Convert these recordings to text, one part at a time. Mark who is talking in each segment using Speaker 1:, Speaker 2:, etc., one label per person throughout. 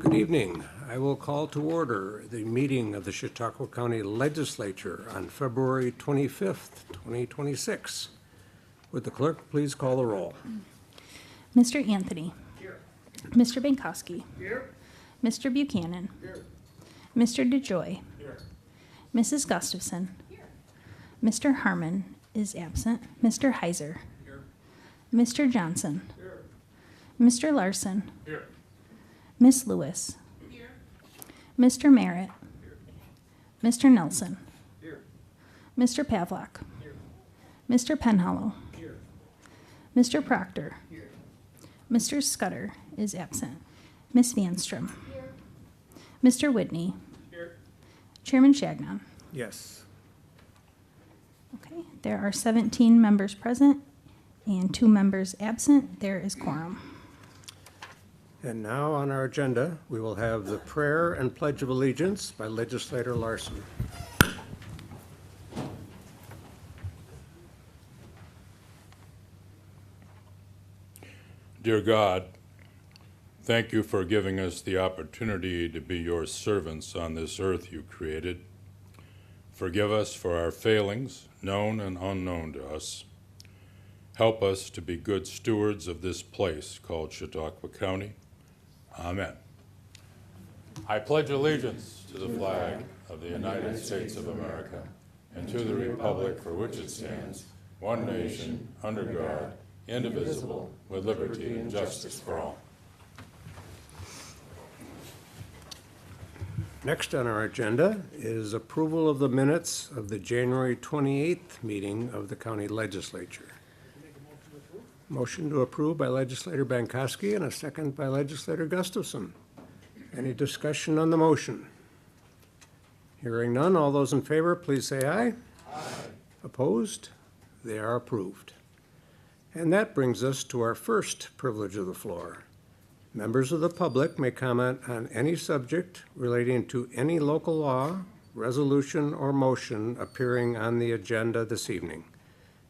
Speaker 1: Good evening. I will call to order the meeting of the Chautauqua County Legislature on February 25th, 2026. Would the clerk please call the roll?
Speaker 2: Mr. Anthony.
Speaker 3: Here.
Speaker 2: Mr. Bankowski.
Speaker 3: Here.
Speaker 2: Mr. Buchanan.
Speaker 3: Here.
Speaker 2: Mr. DeJoy.
Speaker 3: Here.
Speaker 2: Mrs. Gustafson.
Speaker 3: Here.
Speaker 2: Mr. Harmon is absent. Mr. Heiser.
Speaker 3: Here.
Speaker 2: Mr. Johnson.
Speaker 3: Here.
Speaker 2: Mr. Larson.
Speaker 3: Here.
Speaker 2: Miss Lewis.
Speaker 3: Here.
Speaker 2: Mr. Merritt.
Speaker 3: Here.
Speaker 2: Mr. Nelson.
Speaker 3: Here.
Speaker 2: Mr. Pavlak.
Speaker 3: Here.
Speaker 2: Mr. Penhallow.
Speaker 3: Here.
Speaker 2: Mr. Proctor.
Speaker 3: Here.
Speaker 2: Mr. Scudder is absent. Miss Vanstrom.
Speaker 3: Here.
Speaker 2: Mr. Whitney.
Speaker 3: Here.
Speaker 2: Chairman Shagnon.
Speaker 1: Yes.
Speaker 2: Okay, there are 17 members present and 2 members absent. There is quorum.
Speaker 1: And now on our agenda, we will have the prayer and pledge of allegiance by Legislator Larson.
Speaker 4: Dear God, thank you for giving us the opportunity to be your servants on this earth you created. Forgive us for our failings, known and unknown to us. Help us to be good stewards of this place called Chautauqua County. Amen. I pledge allegiance to the flag of the United States of America and to the republic for which it stands, one nation, under God, indivisible, with liberty and justice for all.
Speaker 1: Next on our agenda is approval of the minutes of the January 28th meeting of the County Legislature. Motion to approve by Legislator Bankowski and a second by Legislator Gustafson. Any discussion on the motion? Hearing none, all those in favor, please say aye. Aye. Opposed? They are approved. And that brings us to our first privilege of the floor. Members of the public may comment on any subject relating to any local law, resolution, or motion appearing on the agenda this evening.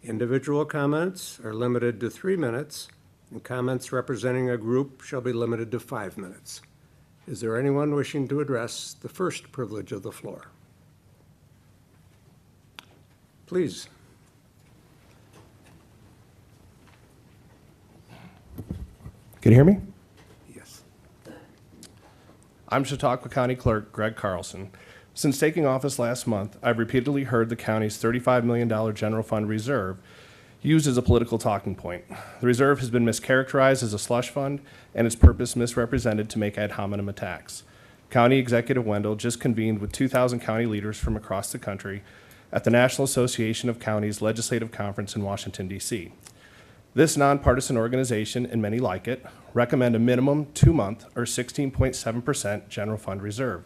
Speaker 1: Individual comments are limited to 3 minutes, and comments representing a group shall be limited to 5 minutes. Is there anyone wishing to address the first privilege of the floor? Please.
Speaker 5: Can you hear me?
Speaker 1: Yes.
Speaker 5: I'm Chautauqua County Clerk Greg Carlson. Since taking office last month, I've repeatedly heard the county's $35 million general fund reserve used as a political talking point. The reserve has been mischaracterized as a slush fund and its purpose misrepresented to make ad hominem attacks. County Executive Wendell just convened with 2,000 county leaders from across the country at the National Association of Counties Legislative Conference in Washington, D.C. This nonpartisan organization, and many like it, recommend a minimum 2-month or 16.7% general fund reserve.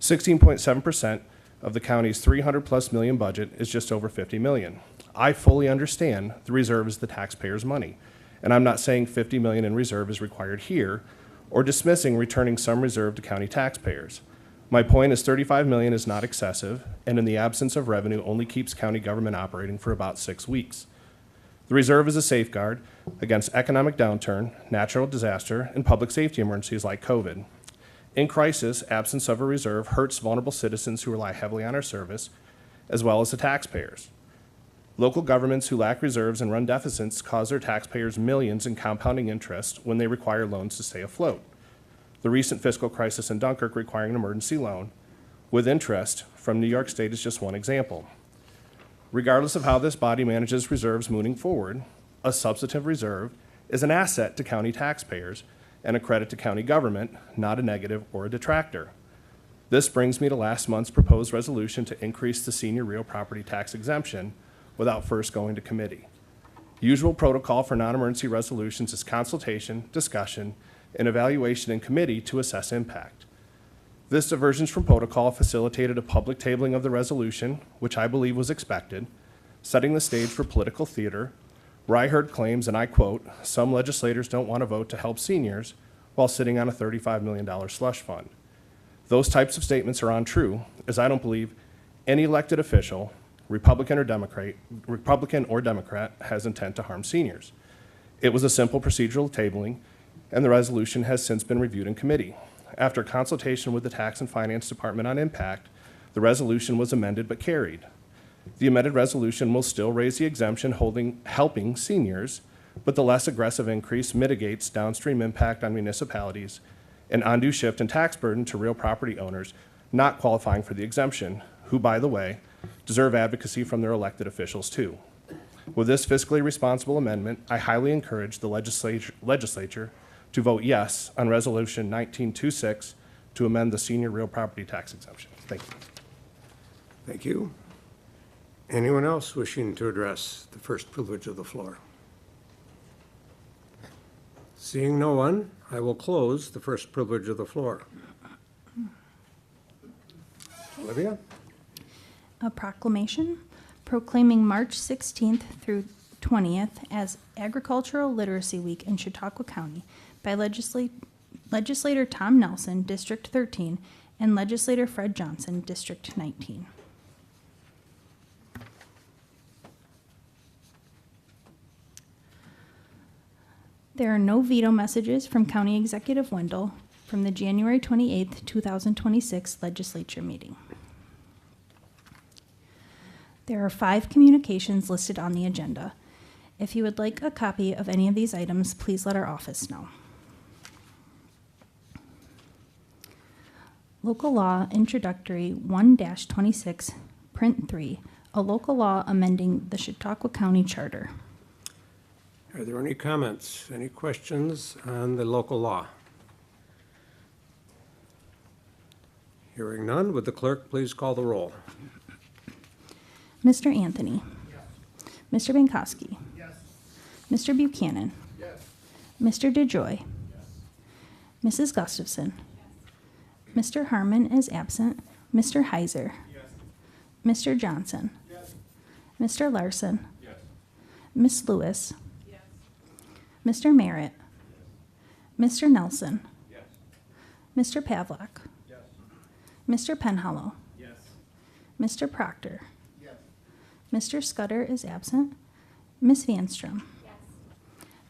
Speaker 5: 16.7% of the county's $300+ million budget is just over $50 million. I fully understand the reserve is the taxpayers' money, and I'm not saying $50 million in reserve is required here or dismissing returning some reserve to county taxpayers. My point is $35 million is not excessive, and in the absence of revenue only keeps county government operating for about 6 weeks. The reserve is a safeguard against economic downturn, natural disaster, and public safety emergencies like COVID. In crisis, absence of a reserve hurts vulnerable citizens who rely heavily on our service, as well as the taxpayers. Local governments who lack reserves and run deficits cause their taxpayers millions in compounding interest when they require loans to stay afloat. The recent fiscal crisis in Dunkirk requiring an emergency loan with interest from New York State is just one example. Regardless of how this body manages reserves moving forward, a substantive reserve is an asset to county taxpayers and a credit to county government, not a negative or a detractor. This brings me to last month's proposed resolution to increase the senior real property tax exemption without first going to committee. Usual protocol for non-emergency resolutions is consultation, discussion, and evaluation in committee to assess impact. This divergence from protocol facilitated a public tabling of the resolution, which I believe was expected, setting the stage for political theater, where I heard claims, and I quote, "Some legislators don't want to vote to help seniors while sitting on a $35 million slush fund." Those types of statements are untrue, as I don't believe any elected official, Republican or Democrat, has intent to harm seniors. It was a simple procedural tabling, and the resolution has since been reviewed in committee. After consultation with the Tax and Finance Department on impact, the resolution was amended but carried. The amended resolution will still raise the exemption helping seniors, but the less aggressive increase mitigates downstream impact on municipalities and undue shift in tax burden to real property owners not qualifying for the exemption, who, by the way, deserve advocacy from their elected officials too. With this fiscally responsible amendment, I highly encourage the legislature to vote yes on Resolution 1926 to amend the senior real property tax exemption. Thank you.
Speaker 1: Thank you. Anyone else wishing to address the first privilege of the floor? Seeing no one, I will close the first privilege of the floor. Olivia?
Speaker 2: A proclamation proclaiming March 16th through 20th as Agricultural Literacy Week in Chautauqua County by Legislator Tom Nelson, District 13, and Legislator Fred Johnson, District 19. There are no veto messages from County Executive Wendell from the January 28th, 2026 Legislature meeting. There are 5 communications listed on the agenda. If you would like a copy of any of these items, please let our office know. Local Law Introductory 1-26, Print 3, a local law amending the Chautauqua County Charter.
Speaker 1: Are there any comments, any questions on the local law? Hearing none, would the clerk please call the roll?
Speaker 2: Mr. Anthony. Yes. Mr. Bankowski.
Speaker 3: Yes.
Speaker 2: Mr. Buchanan.
Speaker 3: Yes.
Speaker 2: Mr. DeJoy.
Speaker 3: Yes.
Speaker 2: Mrs. Gustafson. Yes. Mr. Harmon is absent. Mr. Heiser.
Speaker 3: Yes.
Speaker 2: Mr. Johnson.
Speaker 3: Yes.
Speaker 2: Mr. Larson.
Speaker 3: Yes.
Speaker 2: Miss Lewis.
Speaker 3: Yes.
Speaker 2: Mr. Merritt. Mr. Nelson.
Speaker 3: Yes.
Speaker 2: Mr. Pavlak.
Speaker 3: Yes.
Speaker 2: Mr. Penhallow.
Speaker 3: Yes.
Speaker 2: Mr. Proctor.
Speaker 3: Yes.
Speaker 2: Mr. Scudder is absent. Miss Vanstrom.
Speaker 6: Yes.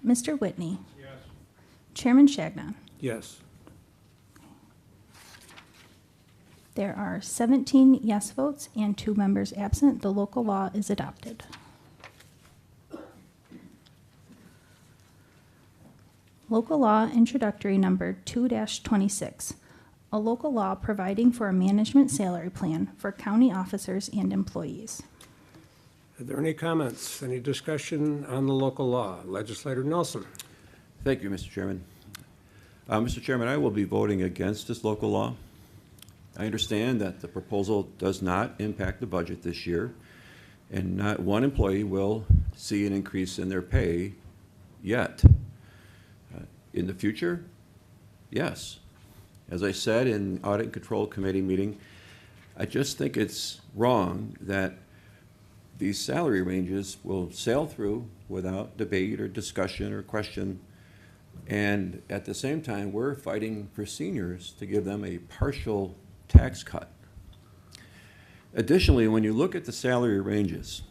Speaker 2: Mr. Whitney.
Speaker 3: Yes.
Speaker 2: Chairman Shagnon.
Speaker 1: Yes.
Speaker 2: There are 17 yes votes and 2 members absent. The local law is adopted. Local Law Introductory Number 2-26, a local law providing for a management salary plan for county officers and employees.
Speaker 1: Are there any comments, any discussion on the local law? Legislator Nelson.
Speaker 7: Thank you, Mr. Chairman. Mr. Chairman, I will be voting against this local law. I understand that the proposal does not impact the budget this year, and not one employee will see an increase in their pay yet. In the future, yes. As I said in Audit and Control Committee meeting, I just think it's wrong that these salary ranges will sail through without debate or discussion or question. And at the same time, we're fighting for seniors to give them a partial tax cut. Additionally, when you look at the salary ranges,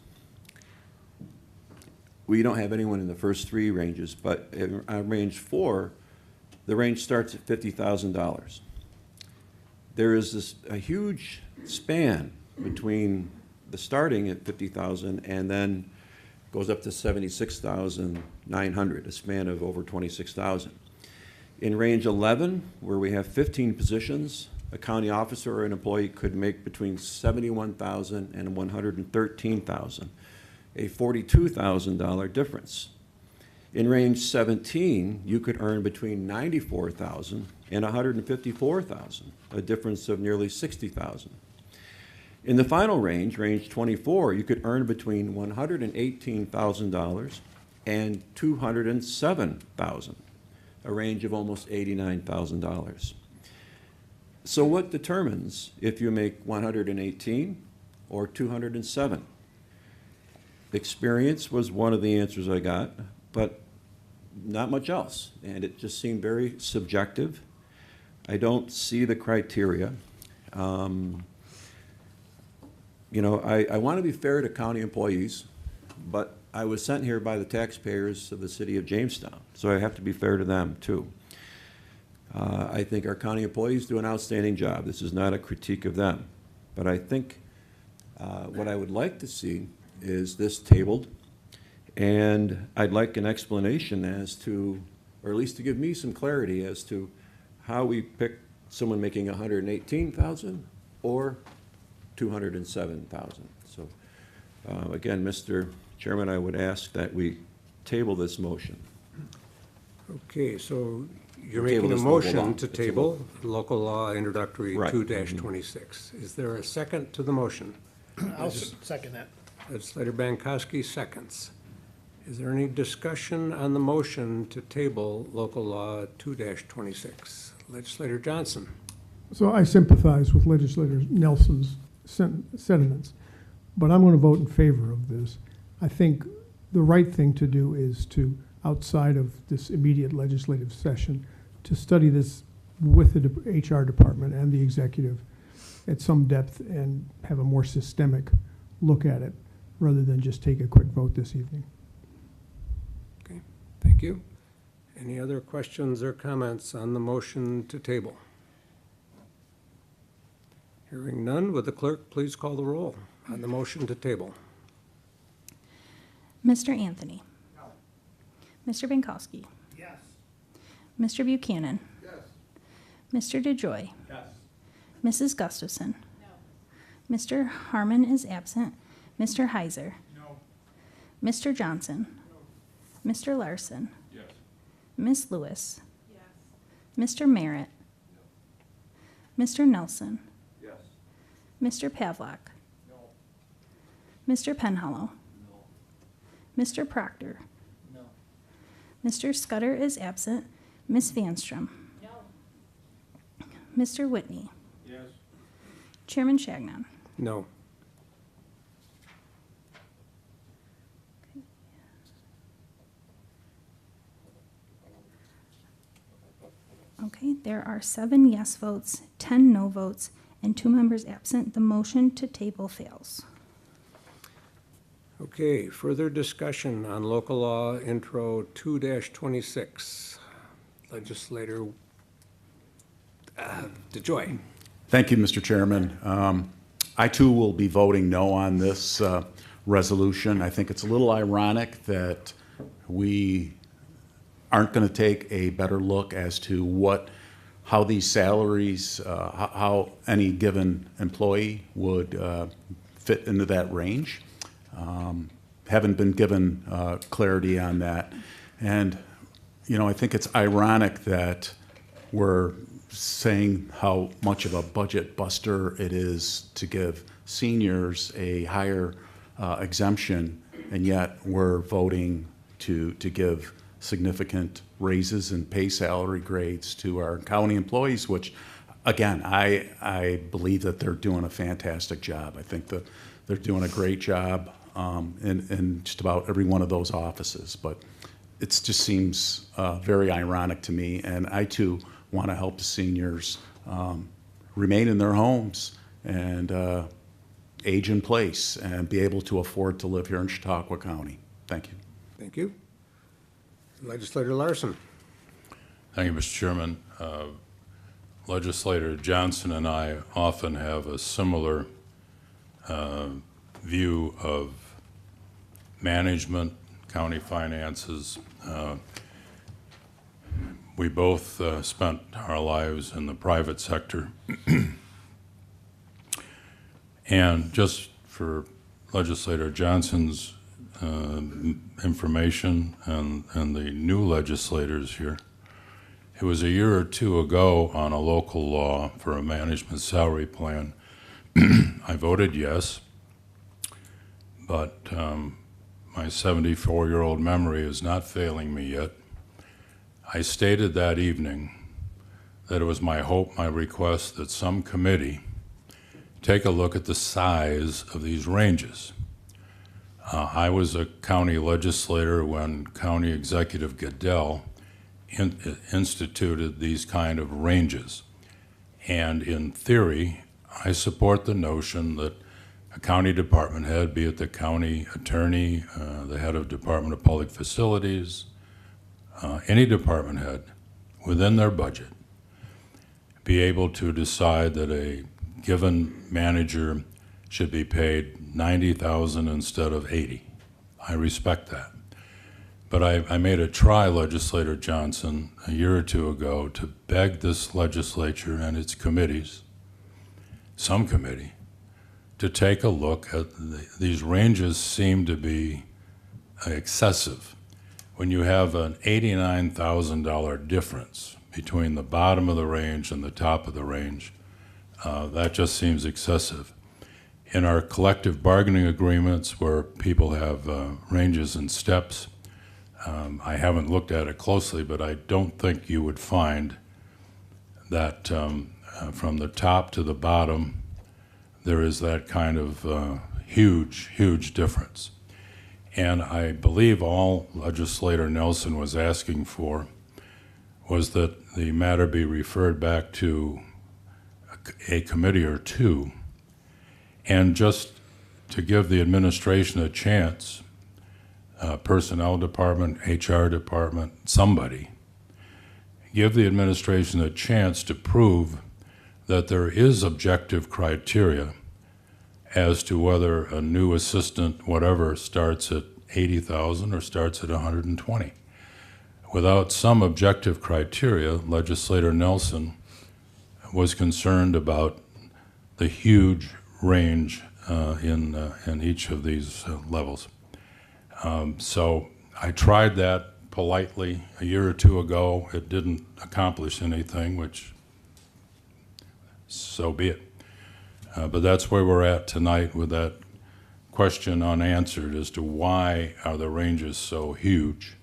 Speaker 7: we don't have anyone in the first 3 ranges, but on range 4, the range starts at $50,000. There is a huge span between the starting at $50,000 and then goes up to $76,900, a span of over $26,000. In range 11, where we have 15 positions, a county officer or an employee could make between $71,000 and $113,000, a $42,000 difference. In range 17, you could earn between $94,000 and $154,000, a difference of nearly $60,000. In the final range, range 24, you could earn between $118,000 and $207,000, a range of almost $89,000. So what determines if you make 118 or 207? Experience was one of the answers I got, but not much else. And it just seemed very subjective. I don't see the criteria. You know, I want to be fair to county employees, but I was sent here by the taxpayers of the city of Jamestown, so I have to be fair to them too. I think our county employees do an outstanding job. This is not a critique of them. But I think what I would like to see is this tabled, and I'd like an explanation as to, or at least to give me some clarity as to how we pick someone making 118,000 or 207,000. So again, Mr. Chairman, I would ask that we table this motion.
Speaker 1: Okay, so you're
Speaker 7: Table
Speaker 1: making a
Speaker 7: this local law.
Speaker 1: motion to
Speaker 7: It's a
Speaker 1: table local law introductory
Speaker 7: Right.
Speaker 1: 2-26. Is there a second to the motion?
Speaker 3: I'll second that.
Speaker 1: Legislator Bankowski seconds. Is there any discussion on the motion to table local law 2-26? Legislator Johnson?
Speaker 6: So I sympathize with Legislator Nelson's sentiments, but I'm going to vote in favor of this. I think the right thing to do is to, outside of this immediate legislative session, to study this with the HR department and the executive at some depth and have a more systemic look at it, rather than just take a quick vote this evening.
Speaker 1: Okay, thank you. Any other questions or comments on the motion to table? Hearing none, would the clerk please call the roll on the motion to table?
Speaker 2: Mr. Anthony. Mr. Bankowski.
Speaker 3: Yes.
Speaker 2: Mr. Buchanan.
Speaker 3: Yes.
Speaker 2: Mr. DeJoy.
Speaker 3: Yes.
Speaker 2: Mrs. Gustafson. Mr. Harmon is absent. Mr. Heiser.
Speaker 3: No.
Speaker 2: Mr. Johnson. Mr. Larson.
Speaker 4: Yes.
Speaker 2: Miss Lewis. Mr. Merritt. Mr. Nelson.
Speaker 7: Yes.
Speaker 2: Mr. Pavlock. Mr. Penhallow. Mr. Proctor.
Speaker 3: No.
Speaker 2: Mr. Scudder is absent. Miss Vanstrom. Mr. Whitney.
Speaker 3: Yes.
Speaker 2: Chairman Shagnon.
Speaker 1: No.
Speaker 2: Okay, there are 7 yes votes, 10 no votes, and 2 members absent. The motion to table fails.
Speaker 1: Okay, further discussion on local law intro 2-26. Legislator DeJoy.
Speaker 8: Thank you, Mr. Chairman. I too will be voting no on this resolution. I think it's a little ironic that we aren't going to take a better look as to how these salaries, how any given employee would fit into that range. Haven't been given clarity on that. And, I think it's ironic that we're saying how much of a budget buster it is to give seniors a higher exemption, and yet we're voting to give significant raises and pay salary grades to our county employees, which, again, I believe that they're doing a fantastic job. I think that they're doing a great job in just about every one of those offices. But it just seems very ironic to me, and I too want to help the seniors remain in their homes and age in place and be able to afford to live here in Chautauqua County. Thank you.
Speaker 1: Thank you. Legislator Larson.
Speaker 4: Thank you, Mr. Chairman. Legislator Johnson and I often have a similar view of management, county finances. We both spent our lives in the private sector. And just for Legislator Johnson's information and the new legislators here, it was a year or two ago on a local law for a management salary plan. I voted yes, but my 74-year-old memory is not failing me yet. I stated that evening that it was my hope, my request, that some committee take a look at the size of these ranges. I was a county legislator when County Executive Goodell instituted these kind of ranges. And in theory, I support the notion that a county department head, be it the county attorney, the head of Department of Public Facilities, any department head within their budget be able to decide that a given manager should be paid $90,000 instead of $80,000. I respect that. But I made a try, Legislator Johnson, a year or two ago to beg this legislature and its committees, some committee, to take a look at these ranges seem to be excessive. When you have an $89,000 difference between the bottom of the range and the top of the range, that just seems excessive. In our collective bargaining agreements where people have ranges and steps, I haven't looked at it closely, but I don't think you would find that from the top to the bottom, there is that kind of huge, huge difference. And I believe all Legislator Nelson was asking for was that the matter be referred back to a committee or two, and just to give the administration a chance, personnel department, HR department, somebody, give the administration a chance to prove that there is objective criteria as to whether a new assistant, whatever, starts at 80,000 or starts at 120. Without some objective criteria, Legislator Nelson was concerned about the huge range in each of these levels. So I tried that politely a year or two ago. It didn't accomplish anything, which, so be it. But that's where we're at tonight with that question unanswered as to why are the ranges so huge.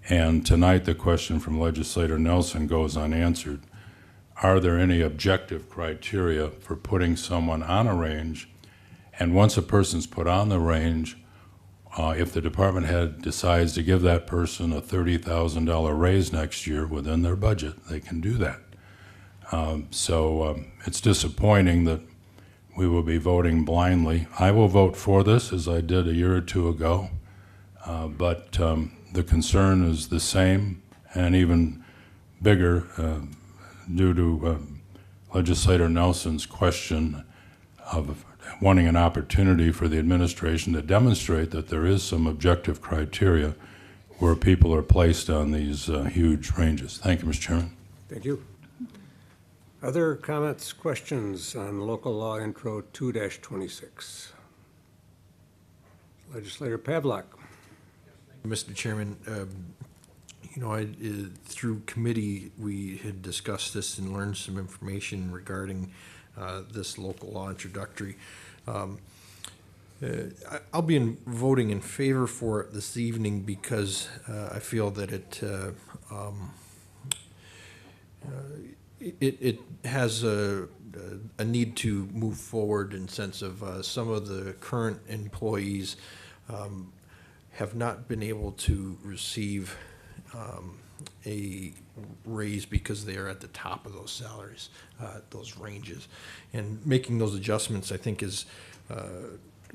Speaker 4: And tonight the question from Legislator Nelson goes unanswered. Are there any objective criteria for putting someone on a range? And once a person's put on the range, if the department head decides to give that person a $30,000 raise next year within their budget, they can do that. So it's disappointing that we will be voting blindly. I will vote for this as I did a year or two ago, but the concern is the same and even bigger due to Legislator Nelson's question of wanting an opportunity for the administration to demonstrate that there is some objective criteria where people are placed on these huge ranges. Thank you, Mr. Chairman.
Speaker 1: Thank you. Other comments, questions on local law intro 2-26? Legislator Pavlik.
Speaker 9: Mr. Chairman, through committee, we had discussed this and learned some information regarding this local law introductory. I'll be voting in favor for it this evening because I feel that it has a need to move forward in sense of some of the current employees have not been able to receive a raise because they are at the top of those salaries, those ranges. And making those adjustments, I think, is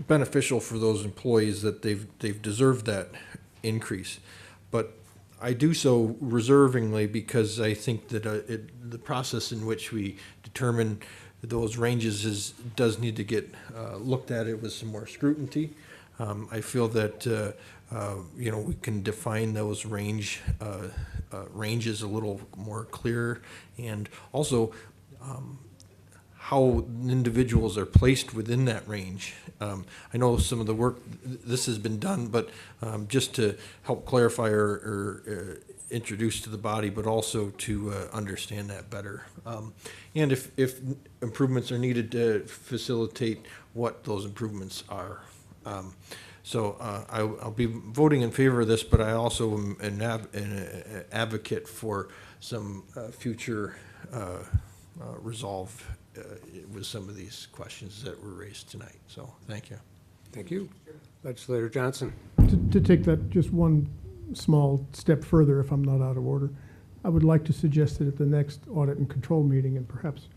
Speaker 9: beneficial for those employees that they've deserved that increase. But I do so reservingly because I think that the process in which we determine those ranges does need to get looked at it with some more scrutiny. I feel that we can define those ranges a little more clear, and also how individuals are placed within that range. I know some of the work this has been done, but just to help clarify or introduce to the body, but also to understand that better. And if improvements are needed to facilitate what those improvements are. So I'll be voting in favor of this, but I also am an advocate for some future resolve with some of these questions that were raised tonight. So thank you.
Speaker 1: Thank you. Legislator Johnson.
Speaker 6: To take that just one small step further, if I'm not out of order, I would like to suggest that at the next audit and control meeting, and perhaps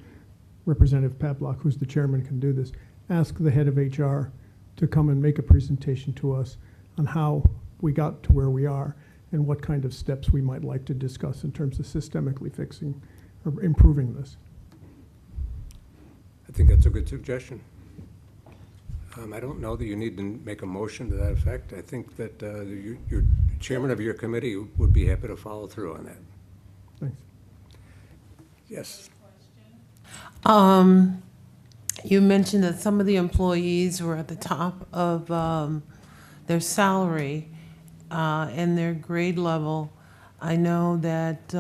Speaker 6: Representative Pavlik, who's the chairman, can do this, ask the head of HR to come and make a presentation to us on how we got to where we are and what kind of steps we might like to discuss in terms of systemically fixing or improving this.
Speaker 1: I think that's a good suggestion. I don't know that you need to make a motion to that effect. I think that your chairman of your committee would be happy to follow through on that.
Speaker 6: Thanks.
Speaker 1: Yes.
Speaker 10: You mentioned that some of the employees were at the top of their salary and their grade level. I know that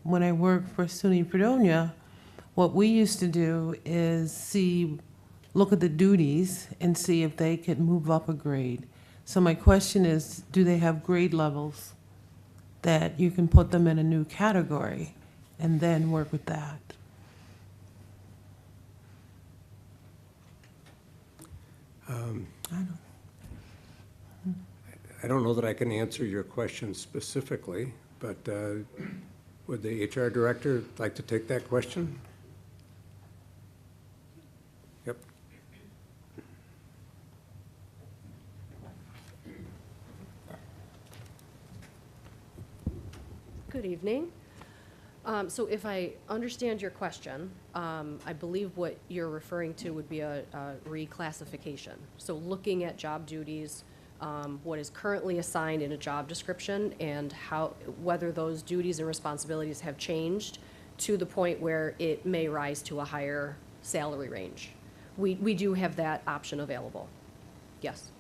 Speaker 10: when I worked for SUNY Fredonia, what we used to do is look at the duties and see if they could move up a grade. So my question is, do they have grade levels that you can put them in a new category and then work with that?
Speaker 1: I don't know that I can answer your question specifically, but would the HR director like to take that question? Yep.
Speaker 11: Good evening. So if I understand your question, I believe what you're referring to would be a reclassification. So looking at job duties, what is currently assigned in a job description and whether those duties and responsibilities have changed to the point where it may rise to a higher salary range. We do have that option available. Yes.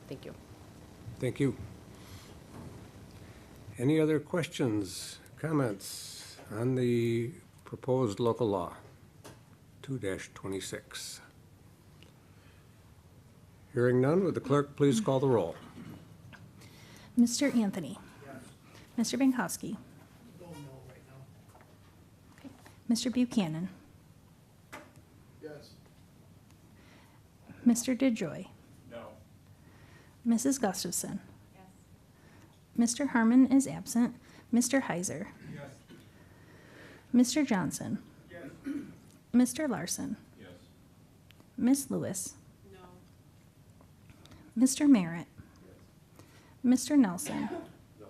Speaker 11: Thank you.
Speaker 1: Thank you. Any other questions, comments on the proposed local law 2-26? Hearing none, would the clerk please call the roll?
Speaker 2: Mr. Anthony? Mr. Benkowski? Okay. Mr. Buchanan?
Speaker 3: Yes.
Speaker 2: Mr. DeJoy?
Speaker 3: No.
Speaker 2: Mrs. Gustafson? Mr. Harmon is absent. Mr. Heiser?
Speaker 3: Yes.
Speaker 2: Mr. Johnson?
Speaker 3: Yes.
Speaker 2: Mr. Larson?
Speaker 3: Yes.
Speaker 2: Miss Lewis? No. Mr. Merritt? Mr. Nelson?
Speaker 3: No.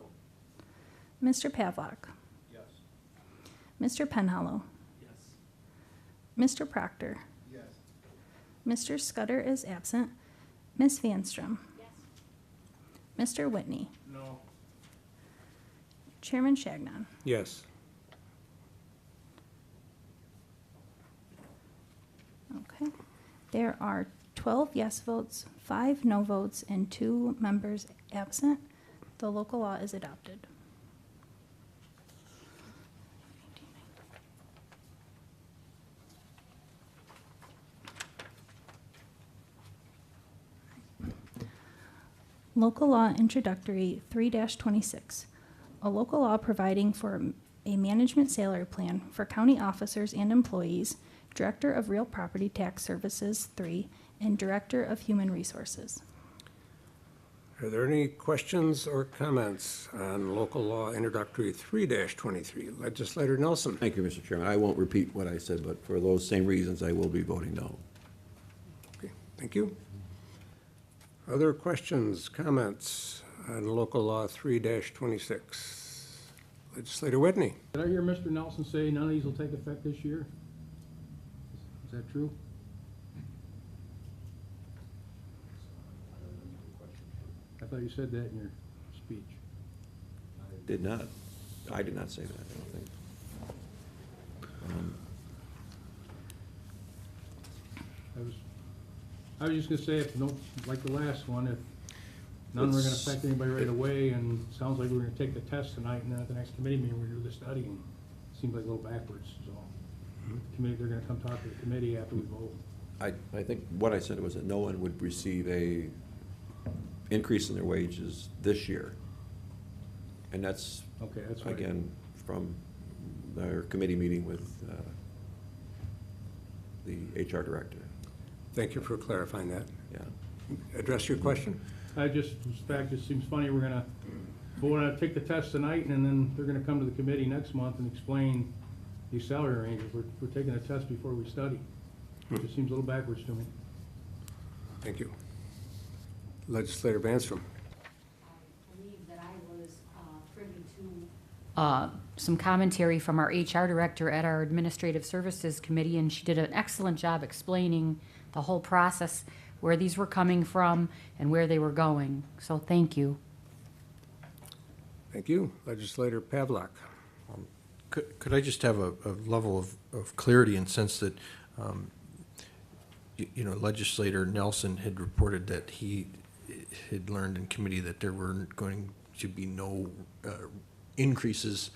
Speaker 2: Mr. Pavlock?
Speaker 3: Yes.
Speaker 2: Mr. Penhallow?
Speaker 3: Yes.
Speaker 2: Mr. Proctor?
Speaker 3: Yes.
Speaker 2: Mr. Scudder is absent. Miss Vanstrom? Yes. Mr. Whitney?
Speaker 3: No.
Speaker 2: Chairman Shagnon?
Speaker 1: Yes.
Speaker 2: Okay. There are 12 yes votes, 5 no votes, and 2 members absent. The local law is adopted. Local law introductory 3-26. A local law providing for a management salary plan for county officers and employees, Director of Real Property Tax Services 3, and Director of Human Resources.
Speaker 1: Are there any questions or comments on local law introductory 3-23? Legislator Nelson?
Speaker 7: Thank you, Mr. Chairman. I won't repeat what I said, but for those same reasons, I will be voting no.
Speaker 1: Okay, thank you. Other questions, comments on local law 3-26? Legislator Whitney?
Speaker 12: Did I hear Mr. Nelson say none of these will take effect this year? Is that true? I thought you said that in your speech.
Speaker 7: Did not. I did not say that, I don't think.
Speaker 12: I was just gonna say, if no, like the last one, if none were gonna affect anybody right away, and it sounds like we're gonna take the test tonight, and then at the next committee meeting, we're gonna do the studying. Seems like a little backwards, so. Committee, they're gonna come talk to the committee after we vote.
Speaker 7: I think what I said was that no one would receive a increase in their wages this year. And that's,
Speaker 12: Okay, that's right.
Speaker 7: again, from our committee meeting with the HR director.
Speaker 1: Thank you for clarifying that.
Speaker 7: Yeah.
Speaker 1: Address your question?
Speaker 12: In fact, it seems funny, we're gonna take the test tonight, and then they're gonna come to the committee next month and explain these salary ranges. We're taking a test before we study. It just seems a little backwards to me.
Speaker 1: Thank you. Legislator Vanstrom?
Speaker 13: I believe that I was privy some commentary from our HR director at our Administrative Services Committee, and she did an excellent job explaining the whole process, where these were coming from and where they were going. So thank you.
Speaker 1: Thank you. Legislator Pavlik.
Speaker 9: Could I just have a level of clarity and sense that, Legislator Nelson had reported that he had learned in committee that there were going to be no increases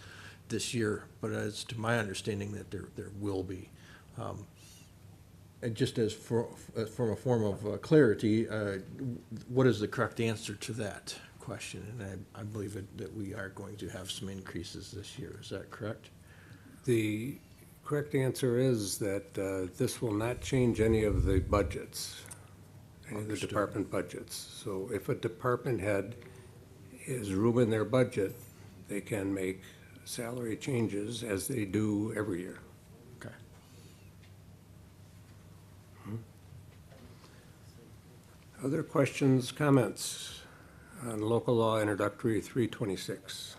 Speaker 9: this year, but as to my understanding that there will be. And just as from a form of clarity, what is the correct answer to that question? And I believe that we are going to have some increases this year. Is that correct?
Speaker 1: The correct answer is that this will not change any of the budgets, any of the
Speaker 9: Understood.
Speaker 1: department budgets. So if a department head is room in their budget, they can make salary changes as they do every year.
Speaker 9: Okay.
Speaker 1: Other questions, comments on local law introductory 326?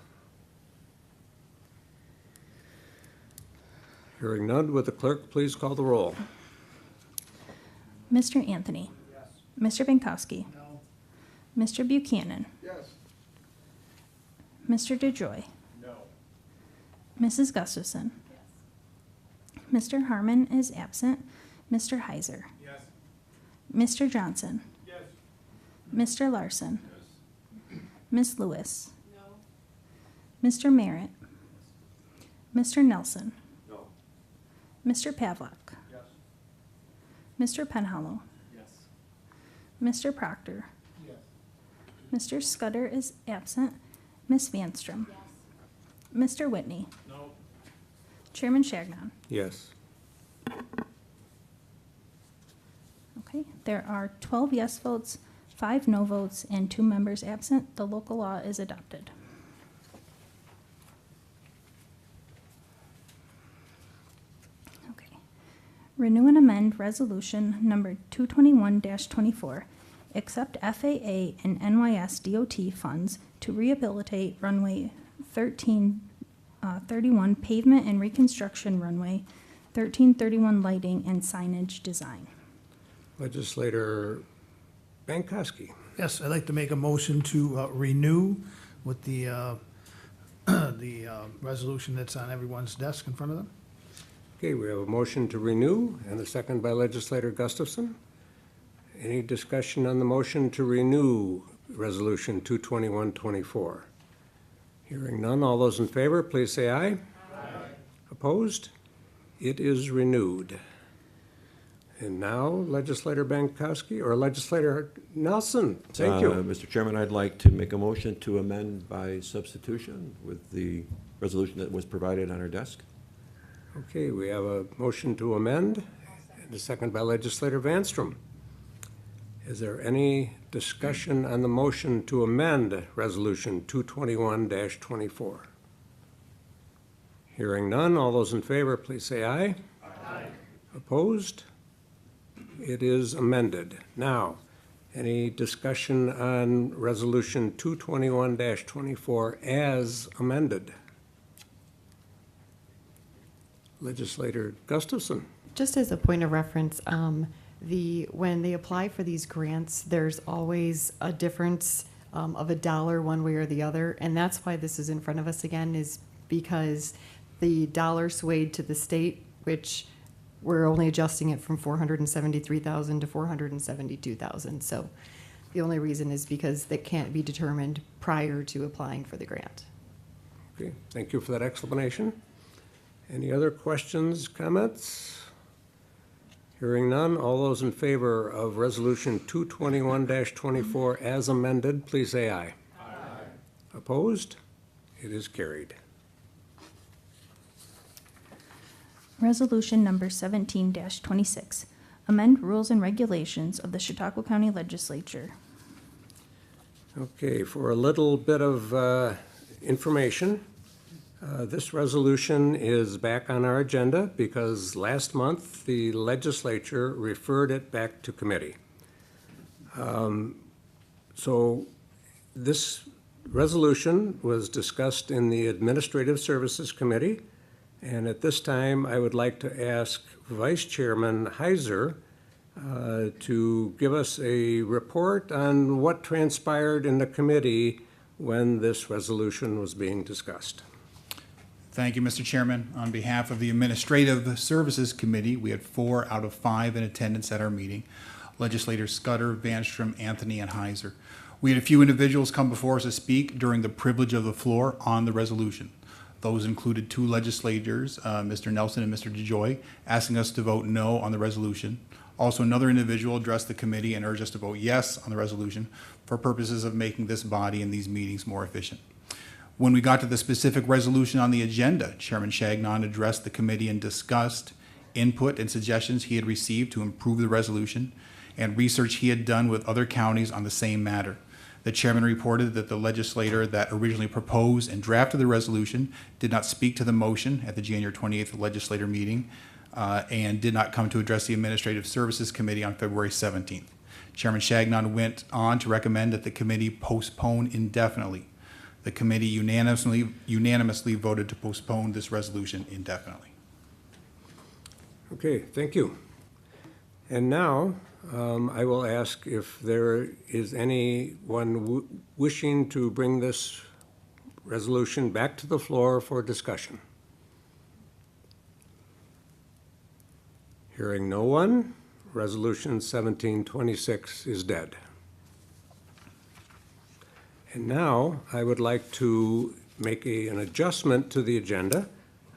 Speaker 1: Hearing none, would the clerk please call the roll?
Speaker 2: Mr. Anthony.
Speaker 3: Yes.
Speaker 2: Mr. Benkowski.
Speaker 3: No.
Speaker 2: Mr. Buchanan.
Speaker 3: Yes.
Speaker 2: Mr. DeJoy.
Speaker 3: No.
Speaker 2: Mrs. Gustafson. Mr. Harmon is absent. Mr. Heiser.
Speaker 3: Yes.
Speaker 2: Mr. Johnson.
Speaker 3: Yes.
Speaker 2: Mr. Larson. Ms. Lewis. No. Mr. Merritt. Mr. Nelson.
Speaker 3: No.
Speaker 2: Mr. Pavlik.
Speaker 3: Yes.
Speaker 2: Mr. Penhallow.
Speaker 3: Yes.
Speaker 2: Mr. Proctor.
Speaker 3: Yes.
Speaker 2: Mr. Scudder is absent. Ms. Vanstrom. Mr. Whitney.
Speaker 3: No.
Speaker 2: Chairman Shagnon.
Speaker 1: Yes.
Speaker 2: Okay, there are 12 yes votes, 5 no votes, and 2 members absent. The local law is adopted. Okay. Renew and amend resolution number 221-24. Accept FAA and NYS DOT funds to rehabilitate runway 1331 pavement and reconstruction runway, 1331 lighting and signage design.
Speaker 1: Legislator Bankowski.
Speaker 14: Yes, I'd like to make a motion to renew with the resolution that's on everyone's desk in front of them.
Speaker 1: Okay, we have a motion to renew and a second by Legislator Gustafson. Any discussion on the motion to renew Resolution 221-24? Hearing none, all those in favor, please say aye. Aye. Opposed? It is renewed. And now Legislator Bankowski, or Legislator Nelson, thank you.
Speaker 7: Mr. Chairman, I'd like to make a motion to amend by substitution with the resolution that was provided on our desk.
Speaker 1: Okay, we have a motion to amend and a second by Legislator Vanstrom. Is there any discussion on the motion to amend Resolution 221-24? Hearing none, all those in favor, please say aye. Aye. Opposed? It is amended. Now, any discussion on Resolution 221-24 as amended? Legislator Gustafson.
Speaker 15: Just as a point of reference, when they apply for these grants, there's always a difference of $1 one way or the other, and that's why this is in front of us again, is because the dollar swayed to the state, which we're only adjusting it from $473,000 to $472,000. So the only reason is because that can't be determined prior to applying for the grant.
Speaker 1: Okay, thank you for that explanation. Any other questions, comments? Hearing none, all those in favor of Resolution 221-24 as amended, please say aye. Aye. Opposed? It is carried.
Speaker 2: Resolution number 17-26. Amend rules and regulations of the Chautauqua County Legislature.
Speaker 1: Okay, for a little bit of information, this resolution is back on our agenda because last month the legislature referred it back to committee. So this resolution was discussed in the Administrative Services Committee, and at this time, I would like to ask Vice Chairman Heiser to give us a report on what transpired in the committee when this resolution was being discussed.
Speaker 16: Thank you, Mr. Chairman. On behalf of the Administrative Services Committee, we had 4 out of 5 in attendance at our meeting. Legislators Scudder, Vanstrom, Anthony, and Heiser. We had a few individuals come before us to speak during the privilege of the floor on the resolution. Those included 2 legislators, Mr. Nelson and Mr. DeJoy, asking us to vote no on the resolution. Also, another individual addressed the committee and urged us to vote yes on the resolution for purposes of making this body and these meetings more efficient. When we got to the specific resolution on the agenda, Chairman Chagnon addressed the committee and discussed input and suggestions he had received to improve the resolution and research he had done with other counties on the same matter. The chairman reported that the legislator that originally proposed and drafted the resolution did not speak to the motion at the January 28th legislator meeting and did not come to address the Administrative Services Committee on February 17th. Chairman Chagnon went on to recommend that the committee postpone indefinitely. The committee unanimously voted to postpone this resolution indefinitely.
Speaker 1: Okay, thank you. And now I will ask if there is anyone wishing to bring this resolution back to the floor for discussion. Hearing no one, Resolution 1726 is dead. And now I would like to make an adjustment to the agenda.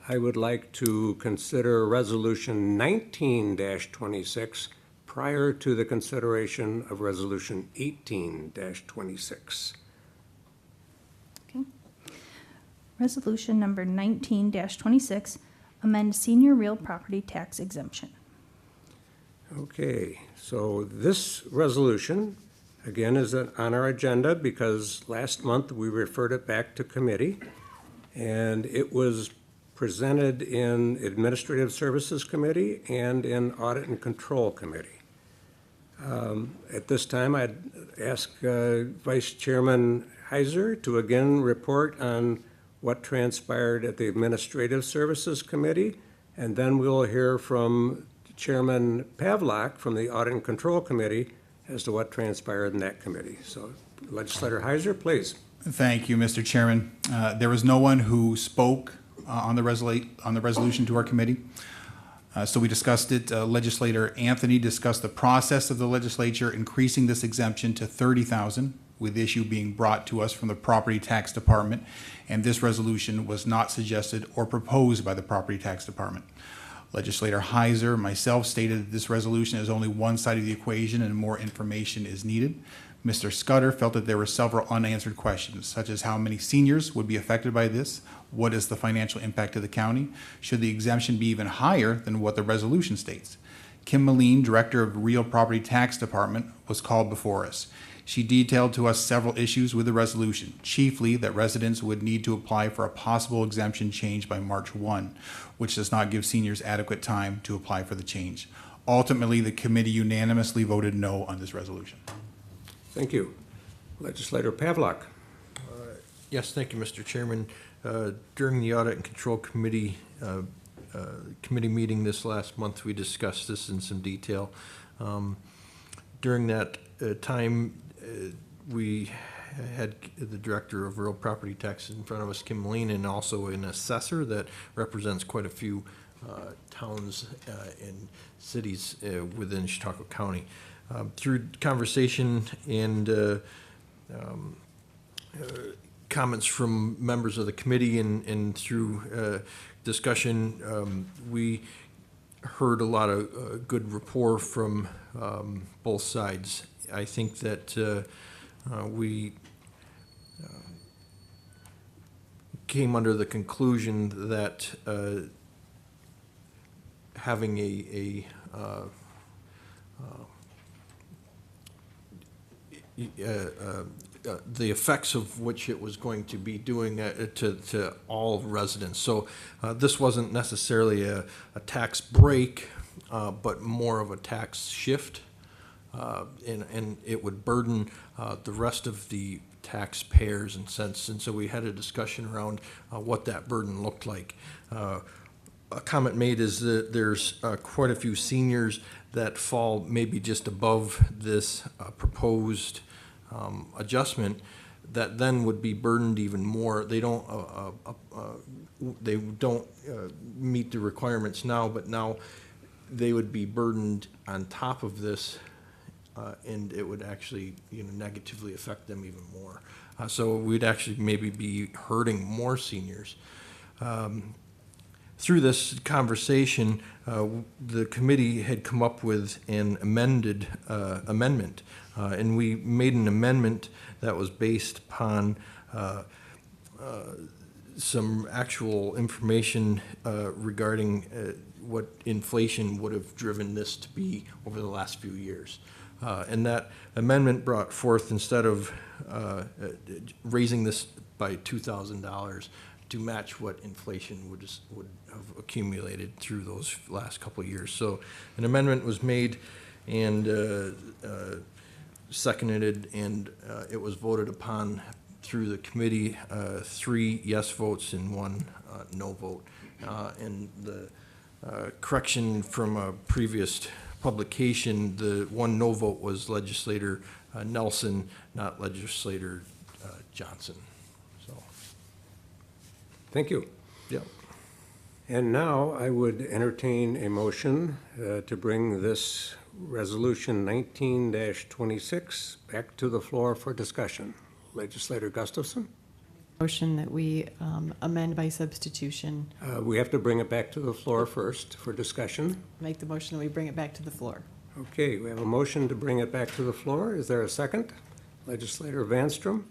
Speaker 1: I would like to consider Resolution 19-26 prior to the consideration of Resolution 18-26.
Speaker 2: Okay. Resolution number 19-26, amend senior real property tax exemption.
Speaker 1: Okay, so this resolution, again, is on our agenda because last month we referred it back to committee, and it was presented in Administrative Services Committee and in Audit and Control Committee. At this time, I'd ask Vice Chairman Heiser to again report on what transpired at the Administrative Services Committee, and then we'll hear from Chairman Pavlak from the Audit and Control Committee as to what transpired in that committee. So, Legislator Heiser, please.
Speaker 16: Thank you, Mr. Chairman. There was no one who spoke on the resolution to our committee. So we discussed it. Legislator Anthony discussed the process of the legislature increasing this exemption to $30,000, with the issue being brought to us from the Property Tax Department, and this resolution was not suggested or proposed by the Property Tax Department. Legislator Heiser, myself, stated that this resolution is only one side of the equation and more information is needed. Mr. Scudder felt that there were several unanswered questions, such as how many seniors would be affected by this, what is the financial impact to the county, should the exemption be even higher than what the resolution states. Kim Moline, Director of Real Property Tax Department, was called before us. She detailed to us several issues with the resolution, chiefly that residents would need to apply for a possible exemption change by March 1, which does not give seniors adequate time to apply for the change. Ultimately, the committee unanimously voted no on this resolution.
Speaker 1: Thank you. Legislator Pavlak.
Speaker 9: Yes, thank you, Mr. Chairman. During the Audit and Control Committee committee meeting this last month, we discussed this in some detail. During that time, we had the Director of Real Property Tax in front of us, Kim Moline, and also an assessor that represents quite a few towns and cities within Chautauqua County. Through conversation and comments from members of the committee and through discussion, we heard a lot of good rapport from both sides. I think that we came under the conclusion that having the effects of which it was going to be doing to all residents. So this wasn't necessarily a tax break, but more of a tax shift. And it would burden the rest of the taxpayers and cents. And so we had a discussion around what that burden looked like. A comment made is that there's quite a few seniors that fall maybe just above this proposed adjustment that then would be burdened even more. They don't meet the requirements now, but now they would be burdened on top of this, and it would actually, negatively affect them even more. So we'd actually maybe be hurting more seniors. Through this conversation, the committee had come up with an amendment, and we made an amendment that was based upon some actual information regarding what inflation would have driven this to be over the last few years. And that amendment brought forth, instead of raising this by $2,000, to match what inflation would have accumulated through those last couple of years. So an amendment was made and seconded, and it was voted upon through the committee, 3 yes votes and 1 no vote. And the correction from a previous publication, the 1 no vote was Legislator Nelson, not Legislator Johnson. So.
Speaker 1: Thank you.
Speaker 9: Yep.
Speaker 1: And now I would entertain a motion to bring this Resolution 19-26 back to the floor for discussion. Legislator Gustafson?
Speaker 15: Motion that we amend by substitution.
Speaker 1: We have to bring it back to the floor first for discussion.
Speaker 15: Make the motion that we bring it back to the floor.
Speaker 1: Okay, we have a motion to bring it back to the floor. Is there a second? Legislator Vanstrom?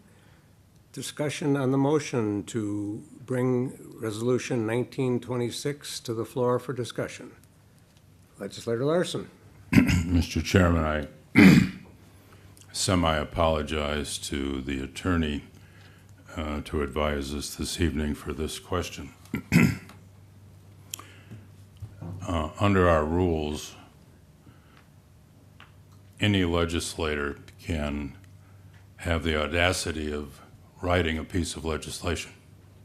Speaker 1: Discussion on the motion to bring Resolution 1926 to the floor for discussion. Legislator Larson?
Speaker 4: Mr. Chairman, I semi-apologize to the attorney to advise us this evening for this question. Under our rules, any legislator can have the audacity of writing a piece of legislation.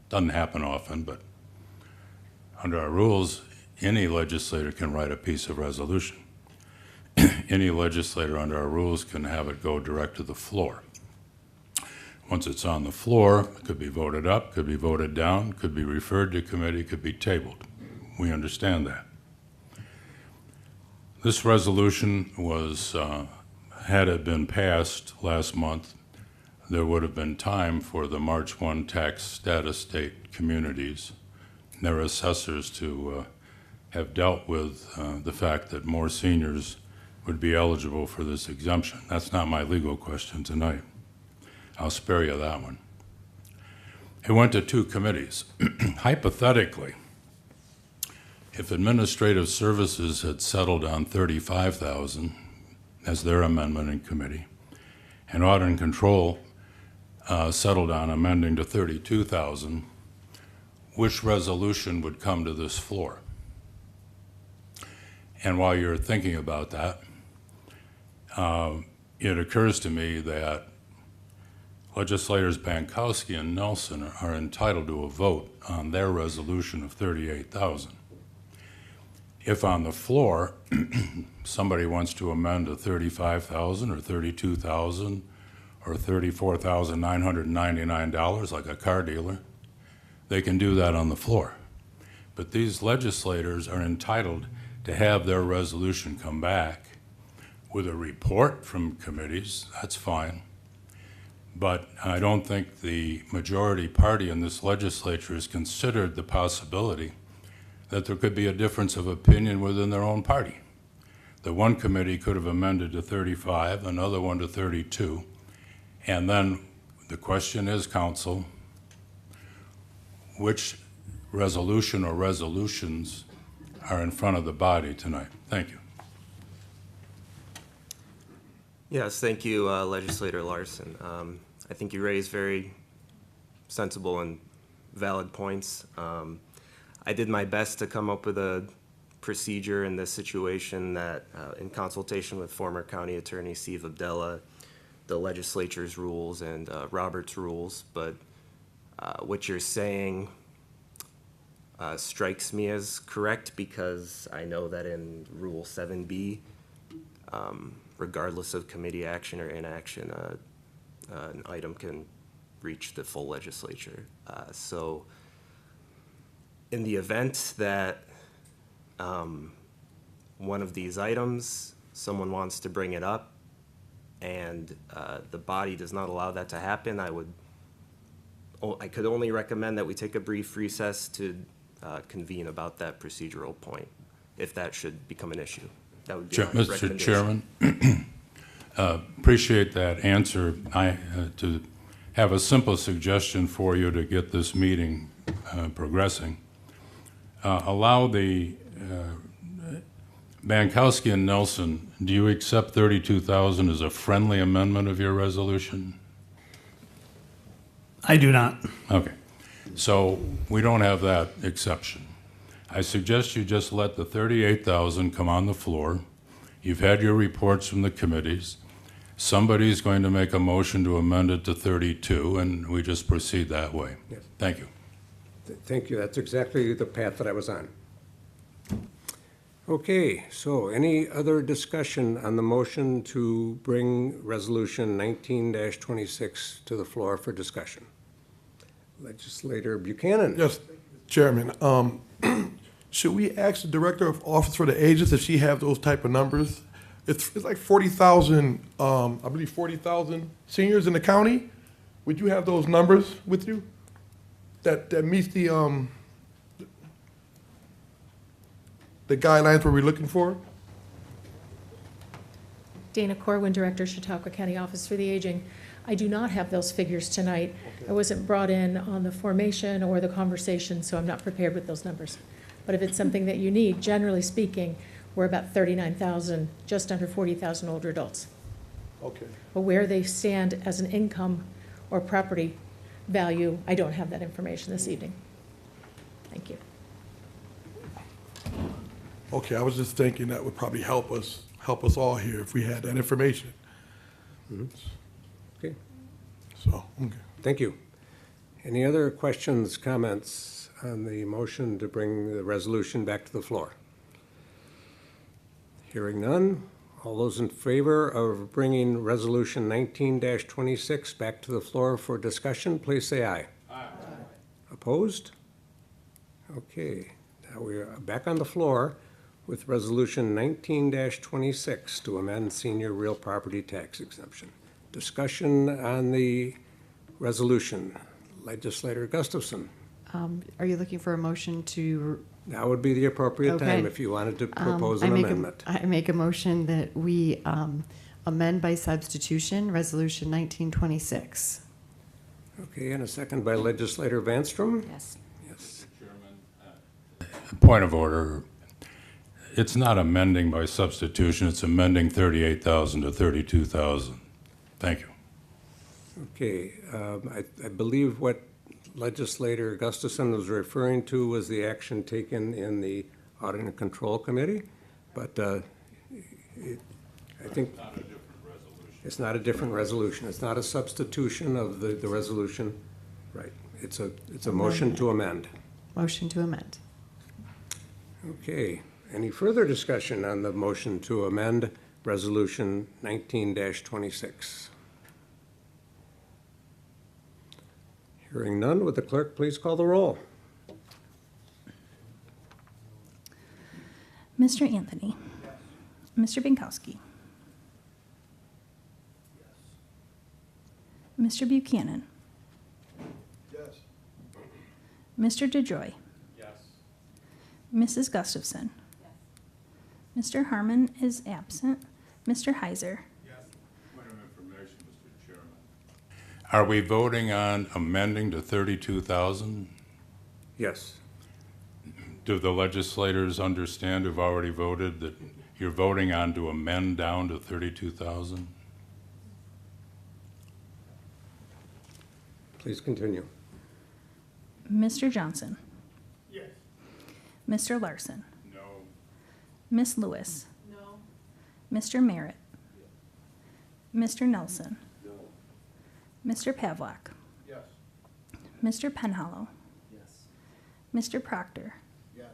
Speaker 4: Doesn't happen often, but under our rules, any legislator can write a piece of resolution. Any legislator under our rules can have it go direct to the floor. Once it's on the floor, it could be voted up, could be voted down, could be referred to committee, could be tabled. We understand that. This resolution was, had it been passed last month, there would have been time for the March 1 tax status date communities, their assessors, to have dealt with the fact that more seniors would be eligible for this exemption. That's not my legal question tonight. I'll spare you that one. It went to 2 committees. Hypothetically, if Administrative Services had settled on $35,000 as their amendment in committee, and Audit and Control settled on amending to $32,000, which resolution would come to this floor? And while you're thinking about that, it occurs to me that Legislators Bankowski and Nelson are entitled to a vote on their resolution of $38,000. If on the floor somebody wants to amend to $35,000 or $32,000 or $34,999 like a car dealer, they can do that on the floor. But these legislators are entitled to have their resolution come back with a report from committees. That's fine. But I don't think the majority party in this legislature has considered the possibility that there could be a difference of opinion within their own party. The one committee could have amended to 35, another one to 32, and then the question is, council, which resolution or resolutions are in front of the body tonight? Thank you.
Speaker 17: Yes, thank you, Legislator Larson. I think you raised very sensible and valid points. I did my best to come up with a procedure in this situation that, in consultation with former County Attorney Steve Abdella, the legislature's rules and Robert's rules, but what you're saying strikes me as correct, because I know that in Rule 7B, regardless of committee action or inaction, an item can reach the full legislature. So in the event that one of these items, someone wants to bring it up, and the body does not allow that to happen, I could only recommend that we take a brief recess to convene about that procedural point, if that should become an issue. That would be my
Speaker 4: Mr.
Speaker 17: recommendation.
Speaker 4: Chairman, appreciate that answer. To have a simple suggestion for you to get this meeting progressing. Allow the Bankowski and Nelson, do you accept 32,000 as a friendly amendment of your resolution?
Speaker 14: I do not.
Speaker 4: Okay, so we don't have that exception. I suggest you just let the 38,000 come on the floor. You've had your reports from the committees. Somebody's going to make a motion to amend it to 32, and we just proceed that way.
Speaker 1: Yes.
Speaker 4: Thank you.
Speaker 1: Thank you. That's exactly the path that I was on. Okay, so any other discussion on the motion to bring Resolution 19-26 to the floor for discussion? Legislator Buchanan.
Speaker 3: Yes, Chairman. Should we ask the Director of Office for the Agents if she have those type of numbers? It's like 40,000, I believe 40,000 seniors in the county. Would you have those numbers with you? That meets the guidelines we're looking for?
Speaker 18: Dana Corwin, Director, Chautauqua County Office for the Aging. I do not have those figures tonight.
Speaker 3: Okay.
Speaker 18: I wasn't brought in on the formation or the conversation, so I'm not prepared with those numbers. But if it's something that you need, generally speaking, we're about 39,000, just under 40,000 older adults.
Speaker 3: Okay.
Speaker 18: But where they stand as an income or property value, I don't have that information this evening. Thank you.
Speaker 3: Okay, I was just thinking that would probably help us all here if we had that information.
Speaker 1: Okay,
Speaker 3: So, okay.
Speaker 1: thank you. Any other questions, comments on the motion to bring the resolution back to the floor? Hearing none, all those in favor of bringing Resolution 19-26 back to the floor for discussion, please say aye. Aye. Opposed? Okay, now we are back on the floor with Resolution 19-26 to amend senior real property tax exemption. Discussion on the resolution. Legislator Gustafson.
Speaker 15: Are you looking for a motion to?
Speaker 1: That would be the appropriate time
Speaker 15: Okay.
Speaker 1: if you wanted to propose an amendment.
Speaker 15: I make a motion that we amend by substitution Resolution 1926.
Speaker 1: Okay, and a second by Legislator Vanstrom.
Speaker 13: Yes.
Speaker 1: Yes.
Speaker 4: Point of order. It's not amending by substitution, it's amending 38,000 to 32,000. Thank you.
Speaker 1: Okay, I believe what Legislator Gustafson was referring to was the action taken in the Audit and Control Committee, but I think it's not a different resolution. It's not a substitution of the resolution. Right. It's a motion to amend.
Speaker 15: Motion to amend.
Speaker 1: Okay. Any further discussion on the motion to amend Resolution 19-26? Hearing none, would the clerk please call the roll?
Speaker 2: Mr. Anthony. Mr. Binkowski. Mr. Buchanan.
Speaker 3: Yes.
Speaker 2: Mr. DeJoy.
Speaker 3: Yes.
Speaker 2: Mrs. Gustafson. Mr. Harmon is absent. Mr. Heiser.
Speaker 4: Point of information, Mr. Chairman. Are we voting on amending to 32,000?
Speaker 1: Yes.
Speaker 4: Do the legislators understand who've already voted that you're voting on to amend down to 32,000?
Speaker 1: Please continue.
Speaker 2: Mr. Johnson.
Speaker 3: Yes.
Speaker 2: Mr. Larson.
Speaker 4: No.
Speaker 2: Miss Lewis. No. Mr. Merritt. Mr. Nelson. Mr. Pavlak?
Speaker 3: Yes.
Speaker 2: Mr. Penhollow?
Speaker 14: Yes.
Speaker 2: Mr. Proctor?
Speaker 14: Yes.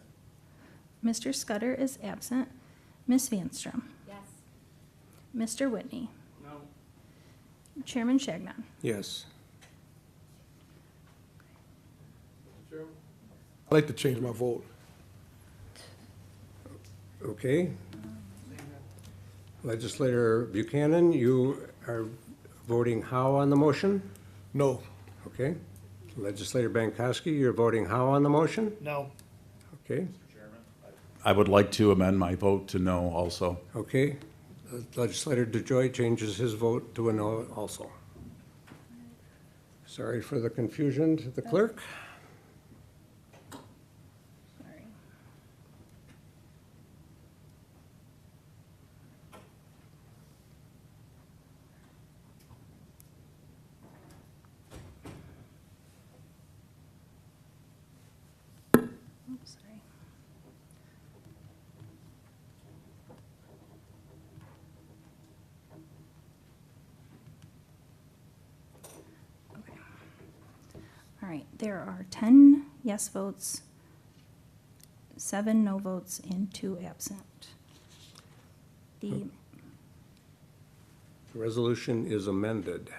Speaker 2: Mr. Scudder is absent. Ms. Vanstrom?
Speaker 13: Yes.
Speaker 2: Mr. Whitney?
Speaker 12: No.
Speaker 2: Chairman Shagnon?
Speaker 1: Yes.
Speaker 3: I'd like to change my vote.
Speaker 1: Okay. Legislator Buchanan, you are voting how on the motion?
Speaker 3: No.
Speaker 1: Okay. Legislator Bankowski, you're voting how on the motion?
Speaker 14: No.
Speaker 1: Okay.
Speaker 8: I would like to amend my vote to no also.
Speaker 1: Okay. Legislator DeJoy changes his vote to a no also. Sorry for the confusion to the clerk.
Speaker 2: Sorry. Oops, sorry. Okay. All right, there are 10 yes votes, 7 no votes, and 2 absent. The
Speaker 1: The resolution is amended.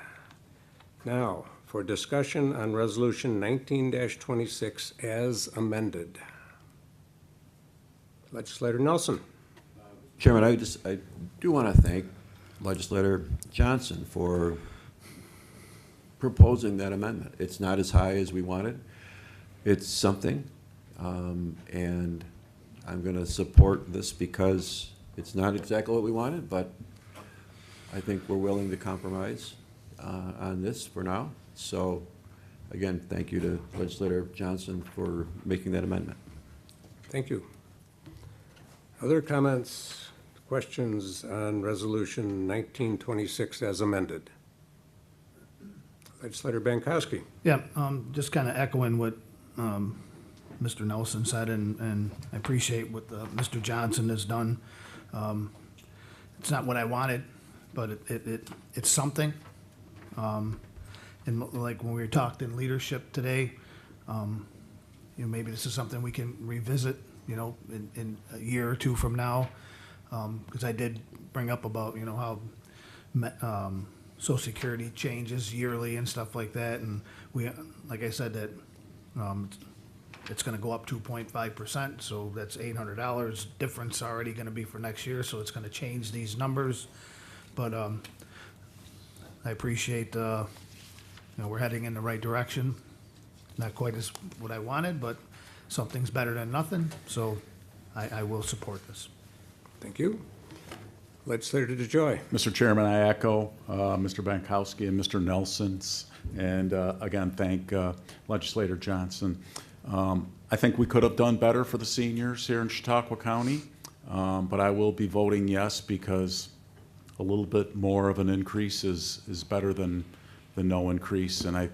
Speaker 1: Now, for discussion on Resolution 19-26 as amended. Legislator Nelson.
Speaker 7: Chairman, I do want to thank Legislator Johnson for proposing that amendment. It's not as high as we wanted. It's something, and I'm going to support this because it's not exactly what we wanted, but I think we're willing to compromise on this for now. So, again, thank you to Legislator Johnson for making that amendment.
Speaker 1: Thank you. Other comments, questions on Resolution 1926 as amended? Legislator Bankowski.
Speaker 14: Yeah, just kind of echoing what Mr. Nelson said, and I appreciate what Mr. Johnson has done. It's not what I wanted, but it's something. And like when we were talking leadership today, maybe this is something we can revisit, in a year or two from now. Because I did bring up about, how Social Security changes yearly and stuff like that. And we, like I said, that it's going to go up 2.5%. So that's $800 difference already going to be for next year. So it's going to change these numbers. But I appreciate, we're heading in the right direction. Not quite as what I wanted, but something's better than nothing. So I will support this.
Speaker 1: Thank you. Legislator DeJoy.
Speaker 8: Mr. Chairman, I echo Mr. Bankowski and Mr. Nelson's, and again, thank Legislator Johnson. I think we could have done better for the seniors here in Chautauqua County, but I will be voting yes because a little bit more of an increase is better than the no increase, and I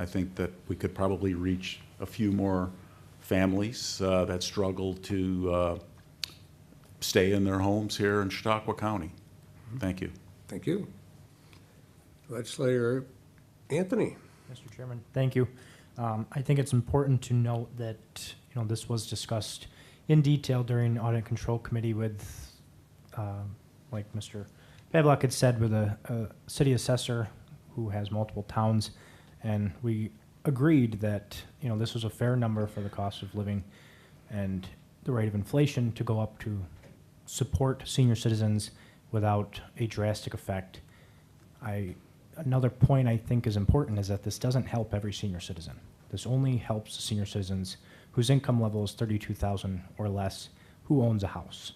Speaker 8: think that we could probably reach a few more families that struggle to stay in their homes here in Chautauqua County. Thank you.
Speaker 1: Thank you. Legislator Anthony.
Speaker 19: Mr. Chairman, thank you. I think it's important to note that this was discussed in detail during Audit Control Committee with, like Mr. Pavlak had said, with a city assessor who has multiple towns, and we agreed that this was a fair number for the cost of living and the rate of inflation to go up to support senior citizens without a drastic effect. Another point I think is important is that this doesn't help every senior citizen. This only helps senior citizens whose income level is $32,000 or less, who owns a house.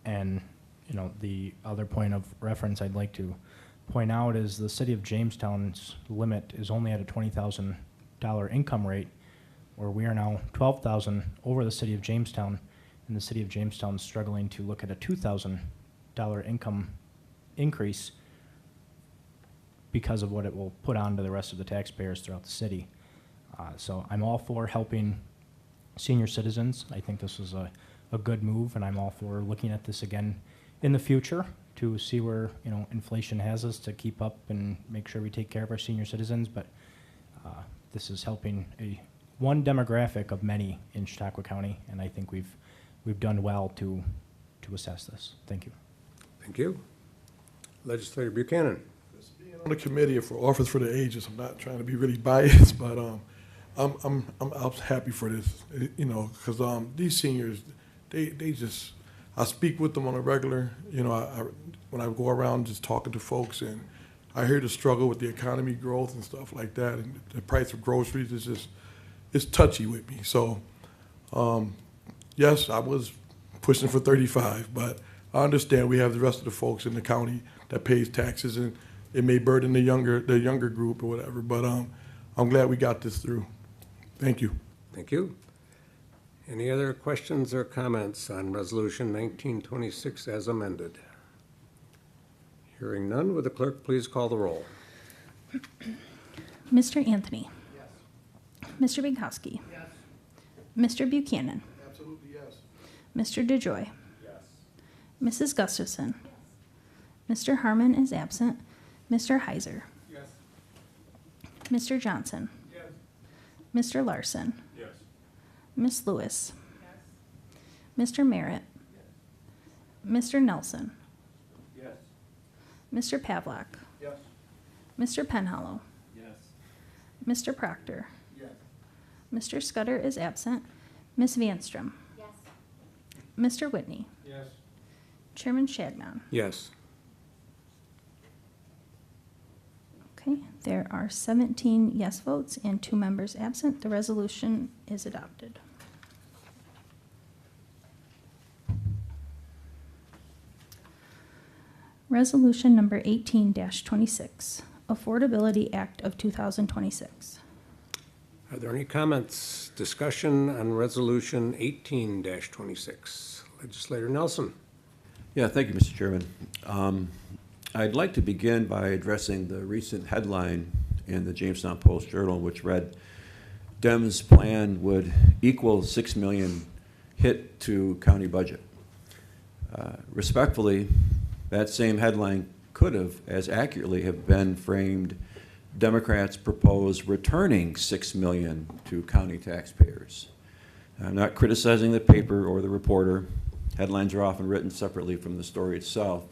Speaker 19: And the other point of reference I'd like to point out is the city of Jamestown's limit is only at a $20,000 income rate, where we are now $12,000 over the city of Jamestown, and the city of Jamestown is struggling to look at a $2,000 income increase because of what it will put on to the rest of the taxpayers throughout the city. So I'm all for helping senior citizens. I think this is a good move, and I'm all for looking at this again in the future to see where, inflation has us to keep up and make sure we take care of our senior citizens, but this is helping one demographic of many in Chautauqua County, and I think we've done well to assess this. Thank you.
Speaker 1: Thank you. Legislator Buchanan.
Speaker 3: On the committee for Office for the Ages, I'm not trying to be really biased, but I'm happy for this, because these seniors, they just, I speak with them on a regular, when I go around just talking to folks, and I hear the struggle with the economy growth and stuff like that, and the price of groceries is just, it's touchy with me. So, yes, I was pushing for 35, but I understand we have the rest of the folks in the county that pays taxes, and it may burden the younger group or whatever, but I'm glad we got this through. Thank you.
Speaker 1: Thank you. Any other questions or comments on Resolution 1926 as amended? Hearing none, would the clerk please call the roll?
Speaker 2: Mr. Anthony. Yes. Mr. Binkowski.
Speaker 14: Yes.
Speaker 2: Mr. Buchanan.
Speaker 3: Absolutely, yes.
Speaker 2: Mr. DeJoy. Yes. Mrs. Gustafson. Mr. Harmon is absent. Mr. Heiser.
Speaker 12: Yes.
Speaker 2: Mr. Johnson.
Speaker 12: Yes.
Speaker 2: Mr. Larson.
Speaker 4: Yes.
Speaker 2: Miss Lewis. Yes. Mr. Merritt. Yes. Mr. Nelson.
Speaker 12: Yes.
Speaker 2: Mr. Pavlak.
Speaker 12: Yes.
Speaker 2: Mr. Penhallow.
Speaker 12: Yes.
Speaker 2: Mr. Proctor.
Speaker 12: Yes.
Speaker 2: Mr. Scudder is absent. Miss Vanstrom.
Speaker 13: Yes.
Speaker 2: Mr. Whitney.
Speaker 12: Yes.
Speaker 2: Chairman Shagnon.
Speaker 1: Yes.
Speaker 2: Okay, there are 17 yes votes and 2 members absent. The resolution is adopted. Resolution number 18-26, Affordability Act of 2026.
Speaker 1: Are there any comments, discussion on Resolution 18-26? Legislator Nelson.
Speaker 7: Yeah, thank you, Mr. Chairman. I'd like to begin by addressing the recent headline in the Jamestown Post-Journal, which read, Dems' plan would equal $6 million hit to county budget. Respectfully, that same headline could have, as accurately, have been framed, Democrats propose returning $6 million to county taxpayers. I'm not criticizing the paper or the reporter. Headlines are often written separately from the story itself.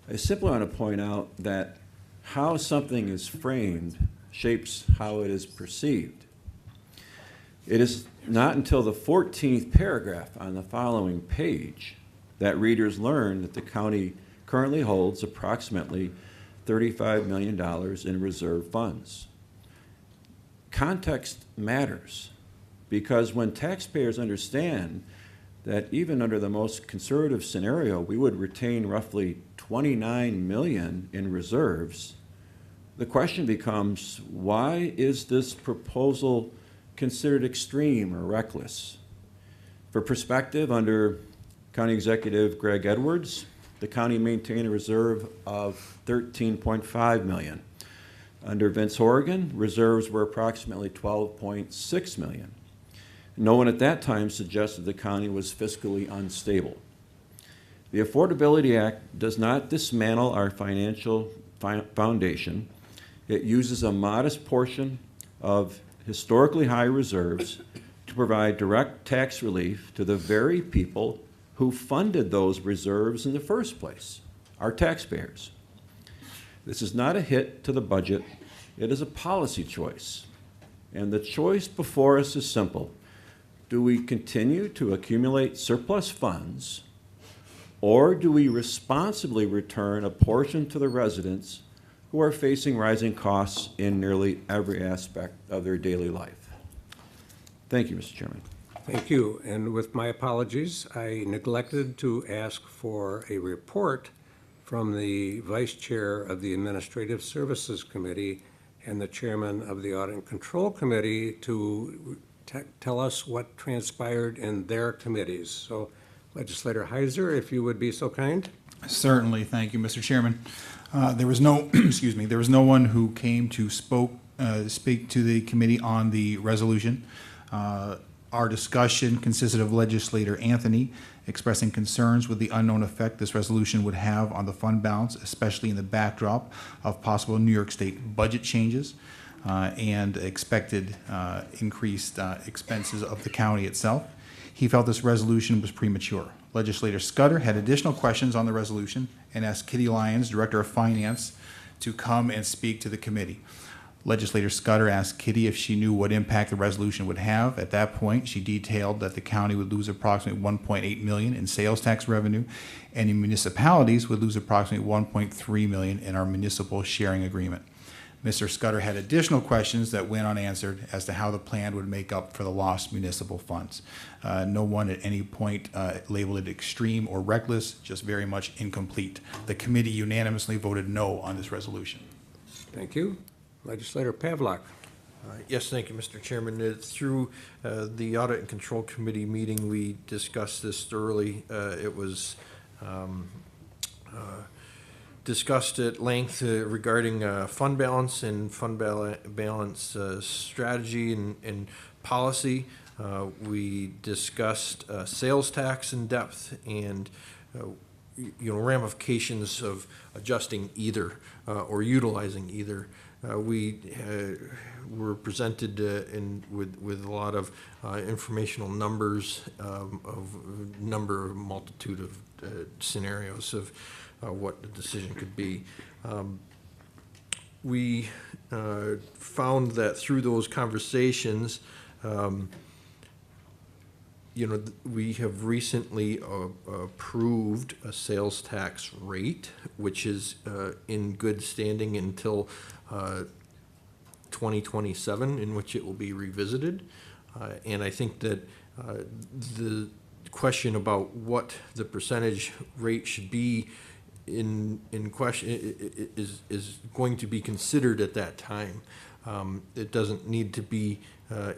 Speaker 7: I simply want to point out that how something is framed shapes how it is perceived. It is not until the 14th paragraph on the following page that readers learn that the county currently holds approximately $35 million in reserve funds. Context matters, because when taxpayers understand that even under the most conservative scenario, we would retain roughly $29 million in reserves, the question becomes, why is this proposal considered extreme or reckless? For perspective, under County Executive Greg Edwards, the county maintained a reserve of $13.5 million. Under Vince Horrigan, reserves were approximately $12.6 million. No one at that time suggested the county was fiscally unstable. The Affordability Act does not dismantle our financial foundation. It uses a modest portion of historically high reserves to provide direct tax relief to the very people who funded those reserves in the first place, our taxpayers. This is not a hit to the budget. It is a policy choice. And the choice before us is simple. Do we continue to accumulate surplus funds, or do we responsibly return a portion to the residents who are facing rising costs in nearly every aspect of their daily life? Thank you, Mr. Chairman.
Speaker 1: Thank you. And with my apologies, I neglected to ask for a report from the Vice Chair of the Administrative Services Committee and the Chairman of the Audit and Control Committee to tell us what transpired in their committees. So Legislator Heiser, if you would be so kind.
Speaker 16: Certainly, thank you, Mr. Chairman. There was no, excuse me, there was no one who came to speak to the committee on the resolution. Our discussion consisted of Legislator Anthony expressing concerns with the unknown effect this resolution would have on the fund balance, especially in the backdrop of possible New York State budget changes and expected increased expenses of the county itself. He felt this resolution was premature. Legislator Scudder had additional questions on the resolution and asked Kitty Lyons, Director of Finance, to come and speak to the committee. Legislator Scudder asked Kitty if she knew what impact the resolution would have. At that point, she detailed that the county would lose approximately $1.8 million in sales tax revenue, and the municipalities would lose approximately $1.3 million in our municipal sharing agreement. Mr. Scudder had additional questions that went unanswered as to how the plan would make up for the lost municipal funds. No one at any point labeled it extreme or reckless, just very much incomplete. The committee unanimously voted no on this resolution.
Speaker 1: Thank you. Legislator Pavlik.
Speaker 9: Yes, thank you, Mr. Chairman. Through the Audit and Control Committee meeting, we discussed this thoroughly. It was discussed at length regarding fund balance and fund balance strategy and policy. We discussed sales tax in depth and ramifications of adjusting either or utilizing either. We were presented with a lot of informational numbers of multitude of scenarios of what the decision could be. We found that through those conversations, we have recently approved a sales tax rate, which is in good standing until 2027, in which it will be revisited. And I think that the question about what the percentage rate should be in question is going to be considered at that time. It doesn't need to be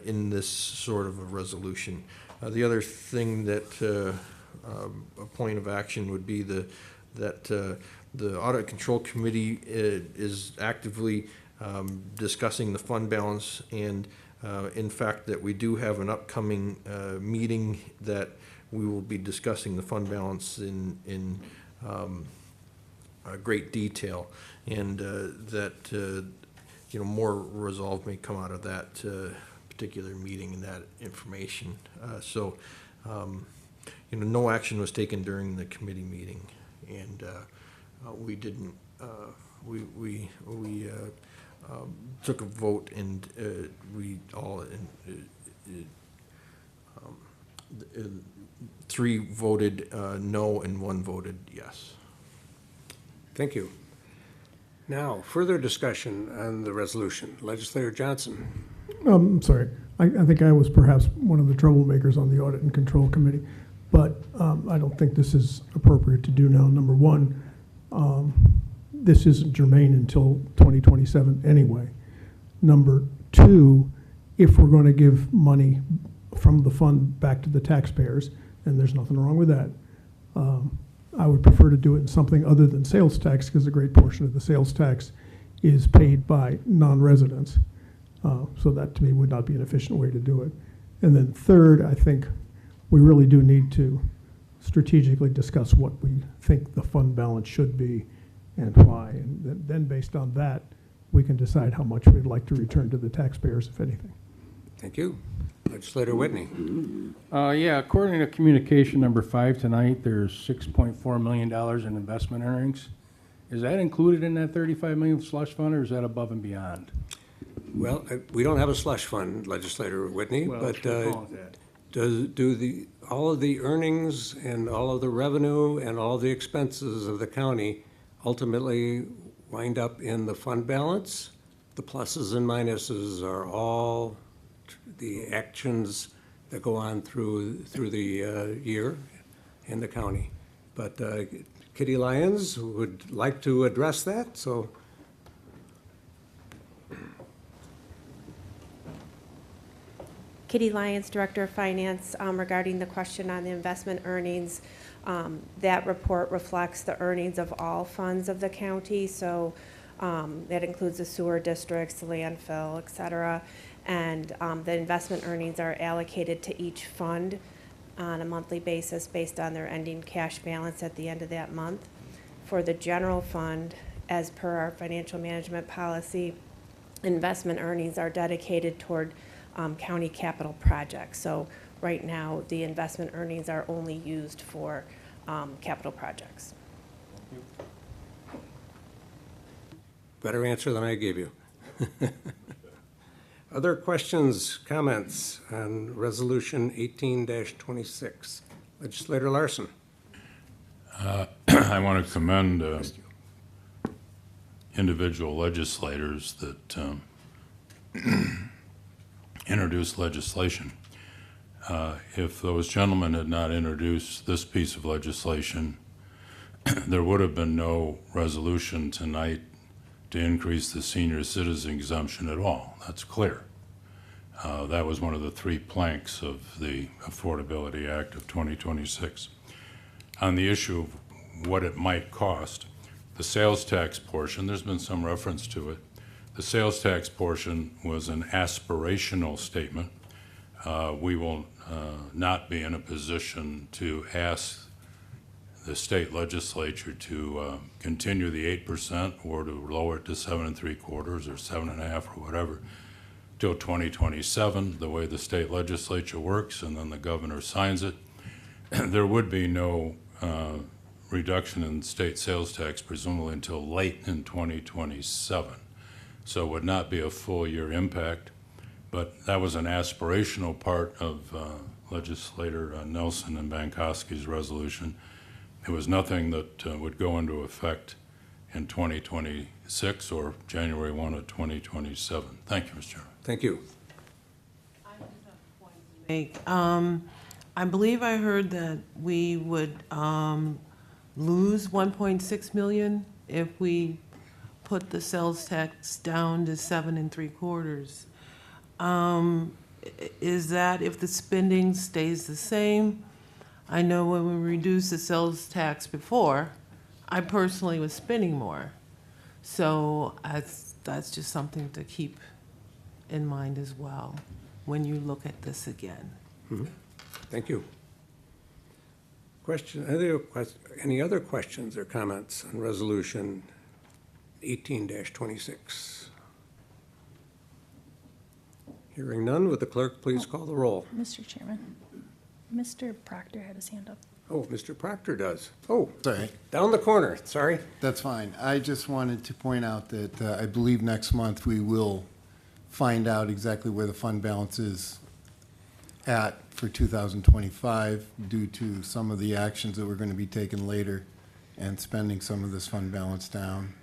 Speaker 9: in this sort of a resolution. The other thing that a point of action would be that the Audit Control Committee is actively discussing the fund balance, and in fact that we do have an upcoming meeting that we will be discussing the fund balance in great detail, and that more resolve may come out of that particular meeting and that information. No action was taken during the committee meeting, and we didn't. We took a vote, and we all three voted no, and one voted yes.
Speaker 1: Thank you. Now, further discussion on the resolution. Legislator Johnson.
Speaker 6: I'm sorry. I think I was perhaps one of the troublemakers on the Audit and Control Committee, but I don't think this is appropriate to do now. Number one, this isn't germane until 2027 anyway. Number two, if we're going to give money from the fund back to the taxpayers, and there's nothing wrong with that, I would prefer to do it in something other than sales tax, because a great portion of the sales tax is paid by non-residents. So that to me would not be an efficient way to do it. And then third, I think we really do need to strategically discuss what we think the fund balance should be and why. And then based on that, we can decide how much we'd like to return to the taxpayers, if anything.
Speaker 1: Thank you. Legislator Whitney.
Speaker 12: Yeah, according to communication number 5 tonight, there's $6.4 million in investment earnings. Is that included in that $35 million slush fund, or is that above and beyond?
Speaker 1: Well, we don't have a slush fund, Legislator Whitney,
Speaker 12: Well,
Speaker 1: but
Speaker 12: we'll call it
Speaker 1: do all of the earnings and all of the revenue and all the expenses of the county ultimately wind up in the fund balance? The pluses and minuses are all the actions that go on through the year in the county. But Kitty Lyons would like to address that, so.
Speaker 20: Kitty Lyons, Director of Finance, regarding the question on the investment earnings. That report reflects the earnings of all funds of the county, so that includes the sewer districts, the landfill, et cetera. And the investment earnings are allocated to each fund on a monthly basis based on their ending cash balance at the end of that month. For the general fund, as per our financial management policy, investment earnings are dedicated toward county capital projects. So right now, the investment earnings are only used for capital projects.
Speaker 1: Better answer than I gave you. Other questions, comments on Resolution 18-26? Legislator Larson.
Speaker 4: I want to commend individual legislators that introduced legislation. If those gentlemen had not introduced this piece of legislation, there would have been no resolution tonight to increase the senior citizen exemption at all. That's clear. That was one of the 3 planks of the Affordability Act of 2026. On the issue of what it might cost, the sales tax portion, there's been some reference to it. The sales tax portion was an aspirational statement. We will not be in a position to ask the state legislature to continue the 8% or to lower it to 7 3/4 or 7.5 or whatever till 2027, the way the state legislature works, and then the governor signs it. There would be no reduction in state sales tax presumably until late in 2027. So it would not be a full year impact, but that was an aspirational part of Legislator Nelson and Bankowski's resolution. It was nothing that would go into effect in 2026 or January 1 of 2027. Thank you, Mr. Chairman.
Speaker 1: Thank you.
Speaker 10: I believe I heard that we would lose 1.6 million if we put the sales tax down to 7 3/4. Is that if the spending stays the same? I know when we reduced the sales tax before, I personally was spending more. So that's just something to keep in mind as well when you look at this again.
Speaker 1: Mm-hmm. Thank you. Any other questions or comments on Resolution 18-26? Hearing none, would the clerk please call the roll?
Speaker 2: Mr. Chairman, Mr. Proctor had his hand up.
Speaker 1: Oh, Mr. Proctor does. Oh,
Speaker 21: Sorry.
Speaker 1: down the corner, sorry.
Speaker 21: That's fine. I just wanted to point out that I believe next month we will find out exactly where the fund balance is at for 2025 due to some of the actions that we're going to be taking later and spending some of this fund balance down.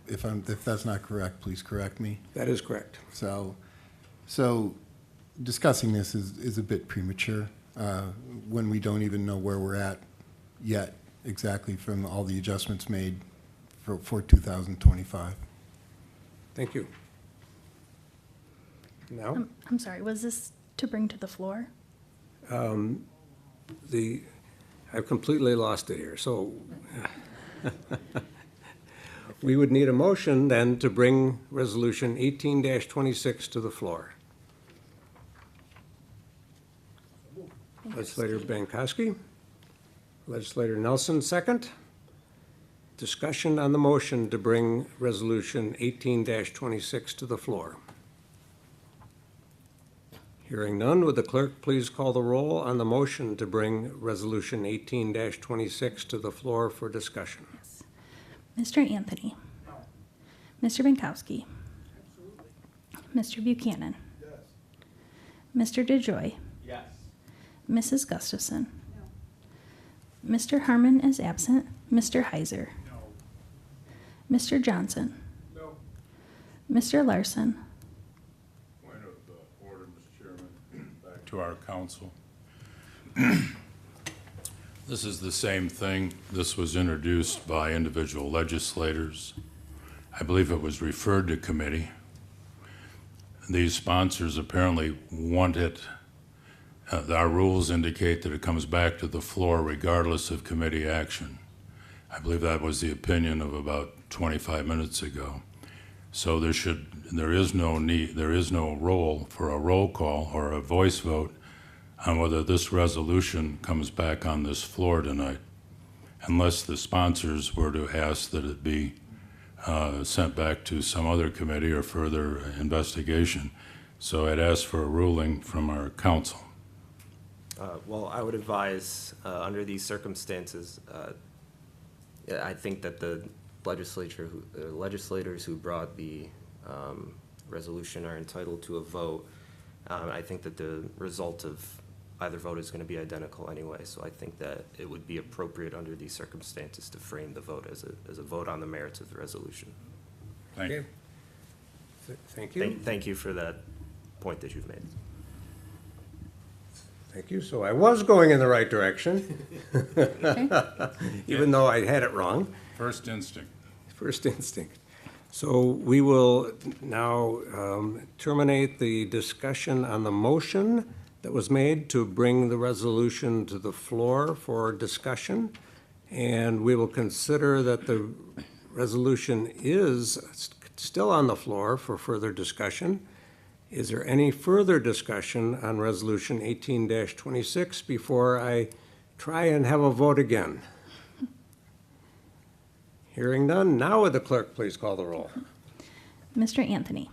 Speaker 21: If that's not correct, please correct me.
Speaker 1: That is correct.
Speaker 21: So discussing this is a bit premature when we don't even know where we're at yet exactly from all the adjustments made for 2025.
Speaker 1: Thank you. Now?
Speaker 2: I'm sorry, was this to bring to the floor?
Speaker 1: I've completely lost it here, so we would need a motion then to bring Resolution 18-26 to the floor. Legislator Bankowski, Legislator Nelson, second. Discussion on the motion to bring Resolution 18-26 to the floor. Hearing none, would the clerk please call the roll on the motion to bring Resolution 18-26 to the floor for discussion?
Speaker 2: Yes. Mr. Anthony? No. Mr. Bankowski? Absolutely. Mr. Buchanan? Yes. Mr. DeJoy?
Speaker 22: Yes.
Speaker 2: Mrs. Gustafson? No. Mr. Harmon is absent. Mr. Heiser? No. Mr. Johnson?
Speaker 22: No.
Speaker 2: Mr. Larson?
Speaker 4: Point of order, Mr. Chairman, back to our council. This is the same thing. This was introduced by individual legislators. I believe it was referred to committee. These sponsors apparently want it. Our rules indicate that it comes back to the floor regardless of committee action. I believe that was the opinion of about 25 minutes ago. So there is no role for a roll call or a voice vote on whether this resolution comes back on this floor tonight, unless the sponsors were to ask that it be sent back to some other committee or further investigation. So I'd ask for a ruling from our council.
Speaker 17: Well, I would advise, under these circumstances, I think that the legislators who brought the resolution are entitled to a vote. I think that the result of either vote is going to be identical anyway, so I think that it would be appropriate under these circumstances to frame the vote as a vote on the merits of the resolution.
Speaker 4: Thank you.
Speaker 1: Thank you.
Speaker 17: Thank you for that point that you've made.
Speaker 1: Thank you. So I was going in the right direction, even though I had it wrong.
Speaker 4: First instinct.
Speaker 1: First instinct. So we will now terminate the discussion on the motion that was made to bring the resolution to the floor for discussion. And we will consider that the resolution is still on the floor for further discussion. Is there any further discussion on Resolution 18-26 before I try and have a vote again? Hearing none, now would the clerk please call the roll?
Speaker 2: Mr. Anthony.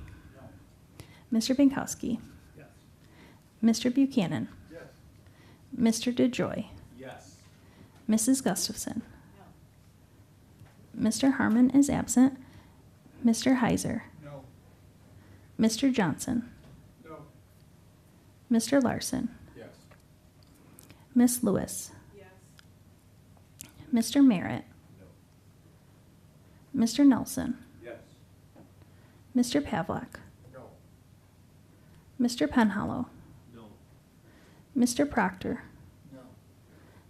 Speaker 2: Mr. Binkowski. Mr. Buchanan. Mr. DeJoy.
Speaker 16: Yes.
Speaker 2: Mrs. Gustafson. Mr. Harmon is absent. Mr. Heiser.
Speaker 16: No.
Speaker 2: Mr. Johnson.
Speaker 16: No.
Speaker 2: Mr. Larson.
Speaker 16: Yes.
Speaker 2: Miss Lewis.
Speaker 10: Yes.
Speaker 2: Mr. Merritt. Mr. Nelson.
Speaker 16: Yes.
Speaker 2: Mr. Pavlak.
Speaker 16: No.
Speaker 2: Mr. Penhollow.
Speaker 16: No.
Speaker 2: Mr. Proctor.
Speaker 16: No.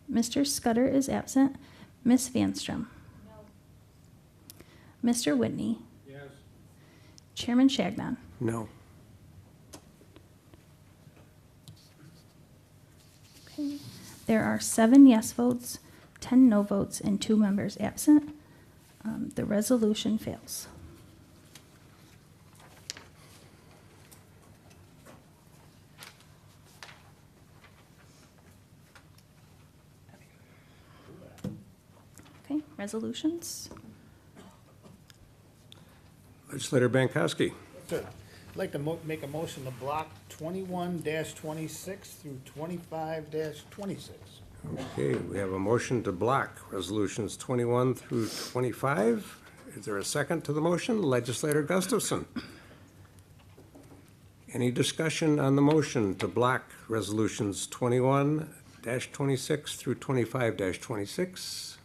Speaker 2: Mr. Scudder is absent. Miss Vanstrom. Mr. Whitney.
Speaker 16: Yes.
Speaker 2: Chairman Shagnon.
Speaker 1: No.
Speaker 2: Okay. There are 7 yes votes, 10 no votes, and 2 members absent. The resolution fails. Okay, resolutions.
Speaker 1: Legislator Bankowski.
Speaker 14: Sir, I'd like to make a motion to block 21-26 through 25-26.
Speaker 1: Okay, we have a motion to block Resolutions 21 through 25. Is there a second to the motion? Legislator Gustafson. Any discussion on the motion to block Resolutions 21-26 through 25-26?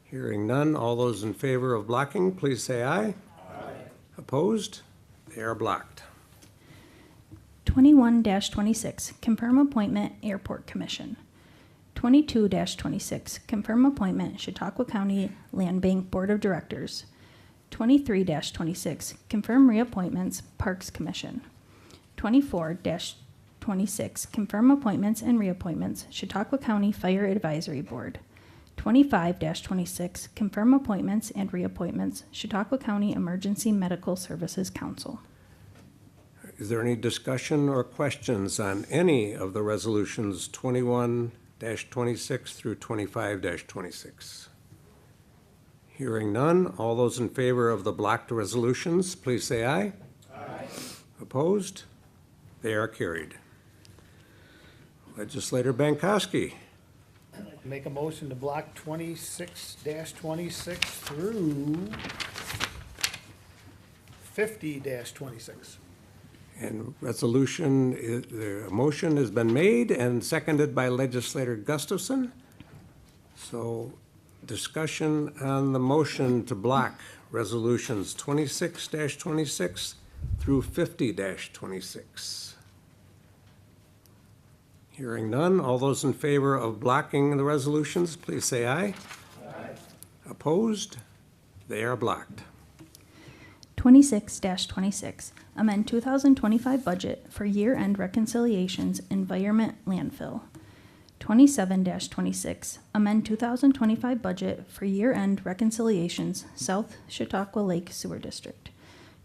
Speaker 1: Hearing none, all those in favor of blocking, please say aye. Opposed? They are blocked.
Speaker 2: 21-26, confirm appointment, Airport Commission. 22-26, confirm appointment, Chautauqua County Land Bank Board of Directors. 23-26, confirm reappointments, Parks Commission. 24-26, confirm appointments and reappointments, Chautauqua County Fire Advisory Board. 25-26, confirm appointments and reappointments, Chautauqua County Emergency Medical Services Council.
Speaker 1: Is there any discussion or questions on any of the resolutions 21-26 through 25-26? Hearing none, all those in favor of the blocked resolutions, please say aye. Aye. Opposed? They are carried. Legislator Bankowski.
Speaker 14: I'd like to make a motion to block 26-26 through 50-26.
Speaker 1: And resolution, the motion has been made and seconded by Legislator Gustafson. So discussion on the motion to block resolutions 26-26 through 50-26. Hearing none, all those in favor of blocking the resolutions, please say aye. Aye. Opposed? They are blocked.
Speaker 2: 26-26, amend 2025 budget for year-end reconciliations, environment landfill. 27-26, amend 2025 budget for year-end reconciliations, South Chautauqua Lake Sewer District.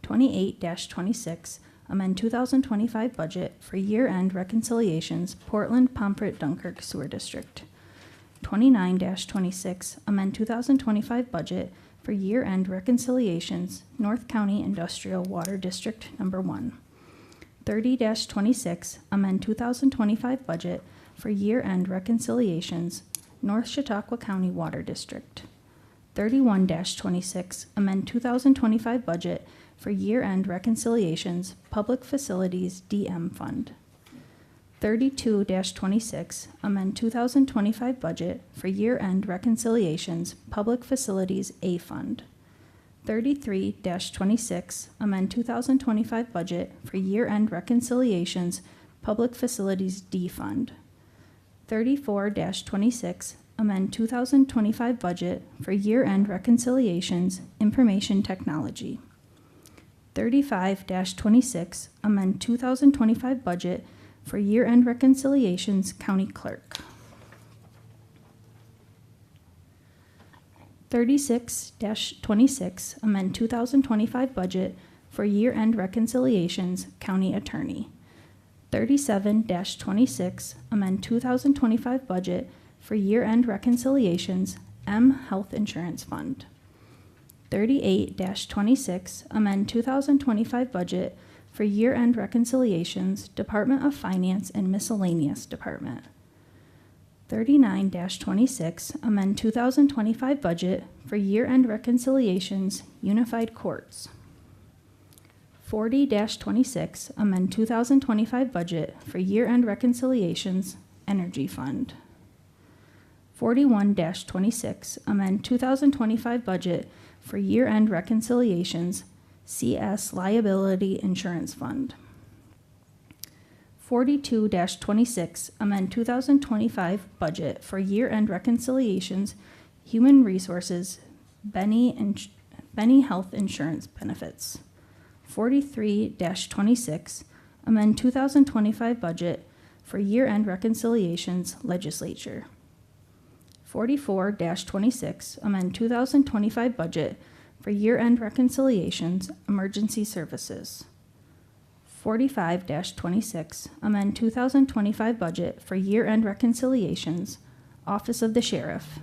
Speaker 2: 28-26, amend 2025 budget for year-end reconciliations, Portland, Pomfret, Dunkirk Sewer District. 29-26, amend 2025 budget for year-end reconciliations, North County Industrial Water District Number 1. 30-26, amend 2025 budget for year-end reconciliations, North Chautauqua County Water District. 31-26, amend 2025 budget for year-end reconciliations, Public Facilities DM Fund. 32-26, amend 2025 budget for year-end reconciliations, Public Facilities A Fund. 33-26, amend 2025 budget for year-end reconciliations, Public Facilities D Fund. 34-26, amend 2025 budget for year-end reconciliations, Information Technology. 35-26, amend 2025 budget for year-end reconciliations, County Clerk. 36-26, amend 2025 budget for year-end reconciliations, County Attorney. 37-26, amend 2025 budget for year-end reconciliations, M Health Insurance Fund. 38-26, amend 2025 budget for year-end reconciliations, Department of Finance and Miscellaneous Department. 39-26, amend 2025 budget for year-end reconciliations, Unified Courts. 40-26, amend 2025 budget for year-end reconciliations, Energy Fund. 41-26, amend 2025 budget for year-end reconciliations, CS Liability Insurance Fund. 42-26, amend 2025 budget for year-end reconciliations, Human Resources, Benny Health Insurance Benefits. 43-26, amend 2025 budget for year-end reconciliations, Legislature. 44-26, amend 2025 budget for year-end reconciliations, Emergency Services. 45-26, amend 2025 budget for year-end reconciliations, Office of the Sheriff.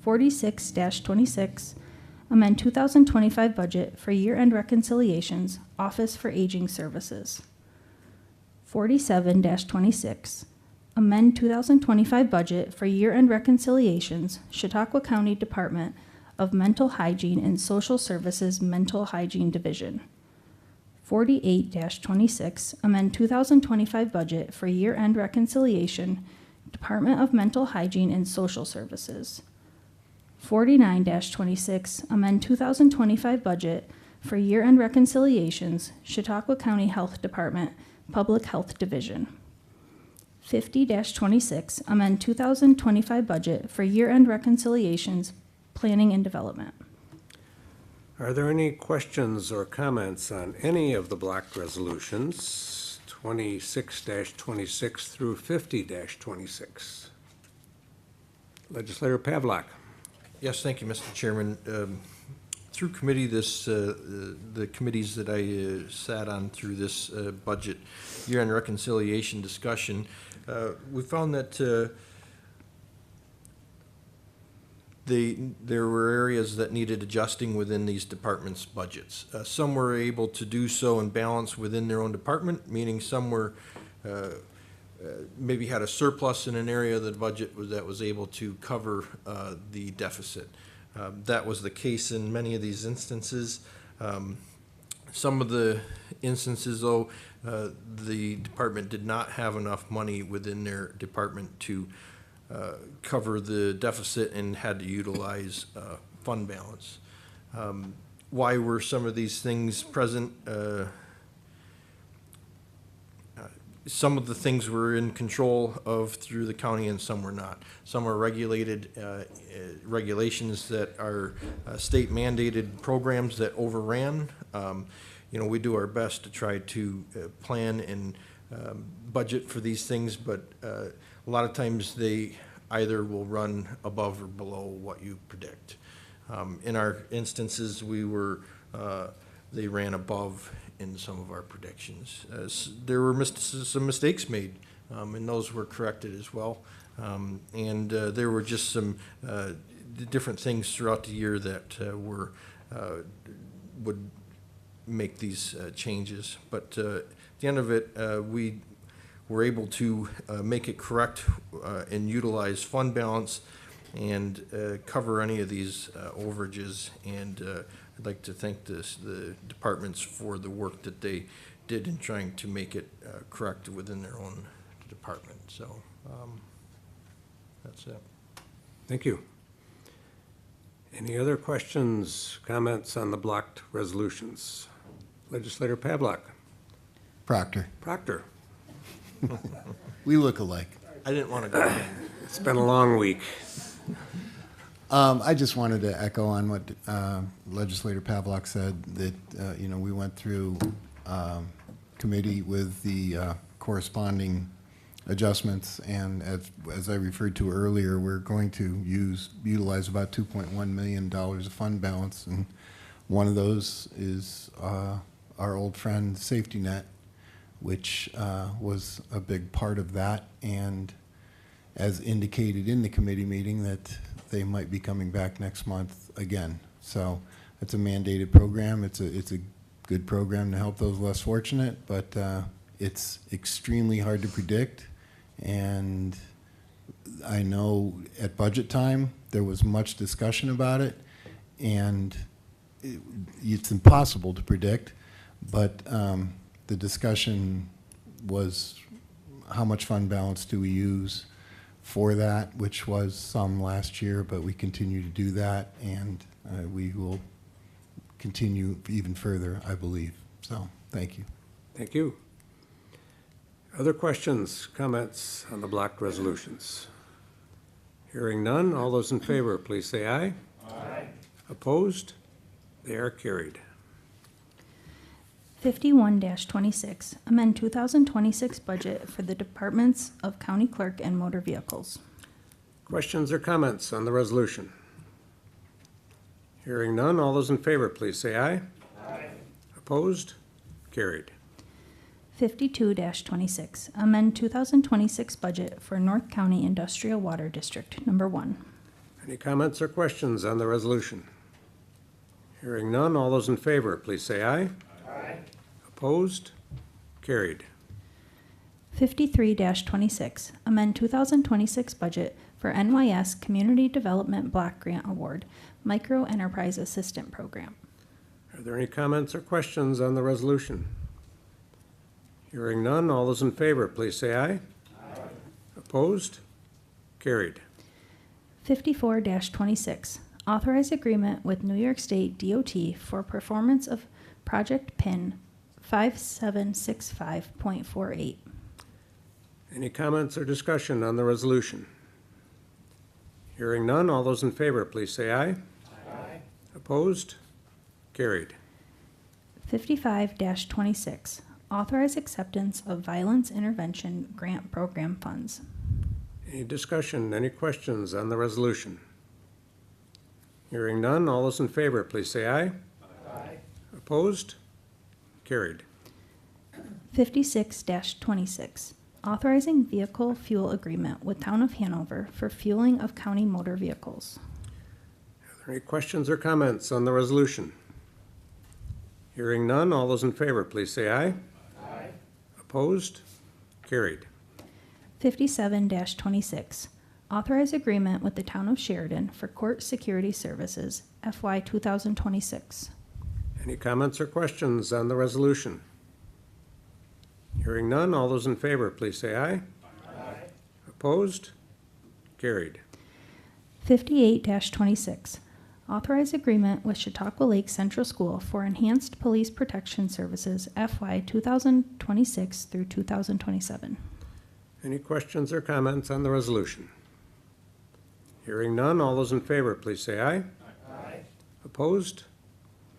Speaker 2: 46-26, amend 2025 budget for year-end reconciliations, Office for Aging Services. 47-26, amend 2025 budget for year-end reconciliations, Chautauqua County Department of Mental Hygiene and Social Services Mental Hygiene Division. 48-26, amend 2025 budget for year-end reconciliation, Department of Mental Hygiene and Social Services. 49-26, amend 2025 budget for year-end reconciliations, Chautauqua County Health Department, Public Health Division. 50-26, amend 2025 budget for year-end reconciliations, Planning and Development.
Speaker 1: Are there any questions or comments on any of the block resolutions, 26-26 through 50-26? Legislator Pavlak.
Speaker 9: Yes, thank you, Mr. Chairman. Through committee, the committees that I sat on through this budget year-end reconciliation discussion, we found that there were areas that needed adjusting within these departments' budgets. Some were able to do so and balance within their own department, meaning some were maybe had a surplus in an area of the budget that was able to cover the deficit. That was the case in many of these instances. Some of the instances, though, the department did not have enough money within their department to cover the deficit and had to utilize fund balance. Why were some of these things present? Some of the things were in control of through the county and some were not. Some are regulated regulations that are state mandated programs that overran. We do our best to try to plan and budget for these things, but a lot of times they either will run above or below what you predict. In our instances, we were they ran above in some of our predictions. There were some mistakes made, and those were corrected as well. And there were just some different things throughout the year that would make these changes. But at the end of it, we were able to make it correct and utilize fund balance and cover any of these overages. And I'd like to thank the departments for the work that they did in trying to make it correct within their own department. So that's it.
Speaker 1: Thank you. Any other questions, comments on the blocked resolutions? Legislator Pavlik.
Speaker 21: Proctor.
Speaker 1: Proctor.
Speaker 21: We look alike.
Speaker 9: I didn't want to go again.
Speaker 1: It's been a long week.
Speaker 21: I just wanted to echo on what Legislator Pavlik said, that, we went through committee with the corresponding adjustments, and as I referred to earlier, we're going to utilize about $2.1 million of fund balance, and one of those is our old friend safety net, which was a big part of that, and as indicated in the committee meeting, that they might be coming back next month again. So it's a mandated program. It's a good program to help those less fortunate, but it's extremely hard to predict. And I know at budget time there was much discussion about it, and it's impossible to predict. But the discussion was, how much fund balance do we use for that, which was some last year, but we continue to do that, and we will continue even further, I believe. So, thank you.
Speaker 1: Thank you. Other questions, comments on the blocked resolutions? Hearing none, all those in favor, please say aye. Aye. Opposed? They are carried.
Speaker 2: 51-26, amend 2026 budget for the Departments of County Clerk and Motor Vehicles.
Speaker 1: Questions or comments on the resolution? Hearing none, all those in favor, please say aye. Aye. Opposed? Carried.
Speaker 2: 52-26, amend 2026 budget for North County Industrial Water District Number 1.
Speaker 1: Any comments or questions on the resolution? Hearing none, all those in favor, please say aye. Aye. Opposed? Carried.
Speaker 2: 53-26, amend 2026 budget for NYS Community Development Block Grant Award, Micro Enterprise Assistant Program.
Speaker 1: Are there any comments or questions on the resolution? Hearing none, all those in favor, please say aye. Aye. Opposed? Carried.
Speaker 2: 54-26, authorize agreement with New York State DOT for performance of Project PIN 5765.48.
Speaker 1: Any comments or discussion on the resolution? Hearing none, all those in favor, please say aye. Aye. Opposed? Carried.
Speaker 2: 55-26, authorize acceptance of Violence Intervention Grant Program funds.
Speaker 1: Any discussion, any questions on the resolution? Hearing none, all those in favor, please say aye. Aye. Opposed? Carried.
Speaker 2: 56-26, authorizing vehicle fuel agreement with Town of Hanover for fueling of county motor vehicles.
Speaker 1: Are there any questions or comments on the resolution? Hearing none, all those in favor, please say aye. Aye. Opposed? Carried.
Speaker 2: 57-26, authorize agreement with the Town of Sheridan for court security services, FY 2026.
Speaker 1: Any comments or questions on the resolution? Hearing none, all those in favor, please say aye. Aye. Opposed? Carried.
Speaker 2: 58-26, authorize agreement with Chautauqua Lake Central School for enhanced police protection services, FY 2026 through 2027.
Speaker 1: Any questions or comments on the resolution? Hearing none, all those in favor, please say aye. Aye. Opposed?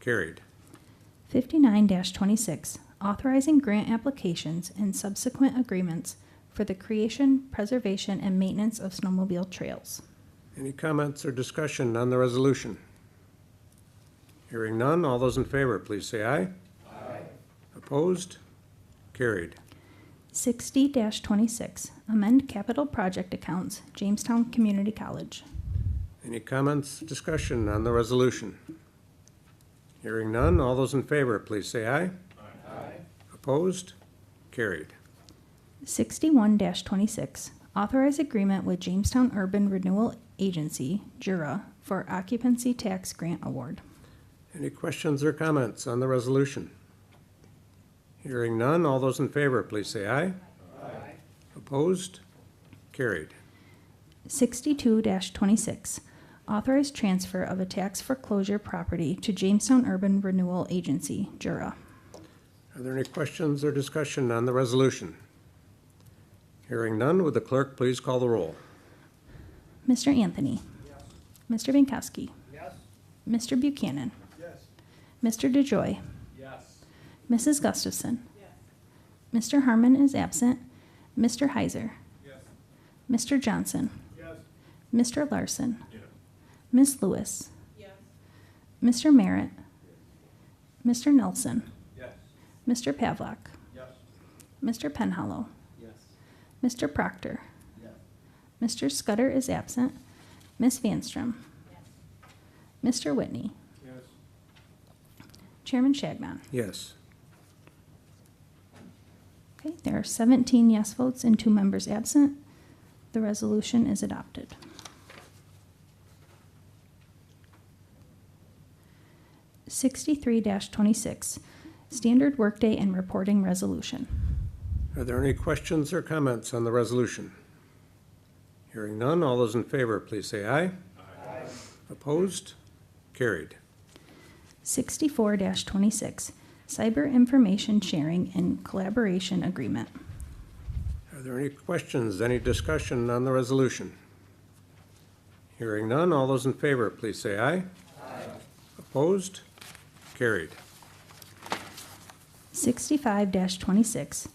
Speaker 1: Carried.
Speaker 2: 59-26, authorizing grant applications and subsequent agreements for the creation, preservation, and maintenance of snowmobile trails.
Speaker 1: Any comments or discussion on the resolution? Hearing none, all those in favor, please say aye.
Speaker 12: Aye.
Speaker 1: Opposed? Carried.
Speaker 2: 60-26, amend capital project accounts, Jamestown Community College.
Speaker 1: Any comments, discussion on the resolution? Hearing none, all those in favor, please say aye.
Speaker 12: Aye.
Speaker 1: Opposed? Carried.
Speaker 2: 61-26, authorize agreement with Jamestown Urban Renewal Agency, JURA, for occupancy tax grant award.
Speaker 1: Any questions or comments on the resolution? Hearing none, all those in favor, please say aye.
Speaker 12: Aye.
Speaker 1: Opposed? Carried.
Speaker 2: 62-26, authorize transfer of a tax foreclosure property to Jamestown Urban Renewal Agency, JURA.
Speaker 1: Are there any questions or discussion on the resolution? Hearing none, would the clerk please call the roll?
Speaker 2: Mr. Anthony.
Speaker 12: Yes.
Speaker 2: Mr. Binkowski.
Speaker 12: Yes.
Speaker 2: Mr. Buchanan.
Speaker 12: Yes.
Speaker 2: Mr. DeJoy.
Speaker 12: Yes.
Speaker 2: Mrs. Gustafson. Mr. Harmon is absent. Mr. Heiser.
Speaker 12: Yes.
Speaker 2: Mr. Johnson.
Speaker 12: Yes.
Speaker 2: Mr. Larson.
Speaker 12: Yes.
Speaker 2: Ms. Lewis.
Speaker 18: Yes.
Speaker 2: Mr. Merritt. Mr. Nelson.
Speaker 12: Yes.
Speaker 2: Mr. Pavlock.
Speaker 12: Yes.
Speaker 2: Mr. Penhollow.
Speaker 12: Yes.
Speaker 2: Mr. Proctor.
Speaker 12: Yes.
Speaker 2: Mr. Scudder is absent. Ms. Vanstrom. Mr. Whitney.
Speaker 12: Yes.
Speaker 2: Chairman Shagnon.
Speaker 1: Yes.
Speaker 2: Okay, there are 17 yes votes and 2 members absent. The resolution is adopted. (63-26), standard workday and reporting resolution.
Speaker 1: Are there any questions or comments on the resolution? Hearing none, all those in favor, please say aye.
Speaker 12: Aye.
Speaker 1: Opposed? Carried.
Speaker 2: 64-26, cyber information sharing and collaboration agreement.
Speaker 1: Are there any questions, any discussion on the resolution? Hearing none, all those in favor, please say aye.
Speaker 12: Aye.
Speaker 1: Opposed? Carried.
Speaker 2: 65-26,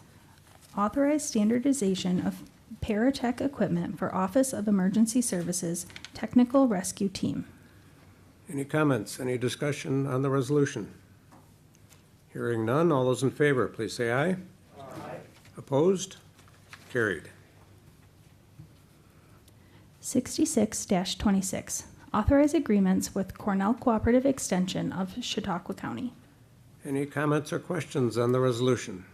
Speaker 2: authorize standardization of paratech equipment for Office of Emergency Services Technical Rescue Team.
Speaker 1: Any comments, any discussion on the resolution? Hearing none, all those in favor, please say aye.
Speaker 12: Aye.
Speaker 1: Opposed? Carried.
Speaker 2: 66-26, authorize agreements with Cornell Cooperative Extension of Chautauqua County.
Speaker 1: Any comments or questions on the resolution?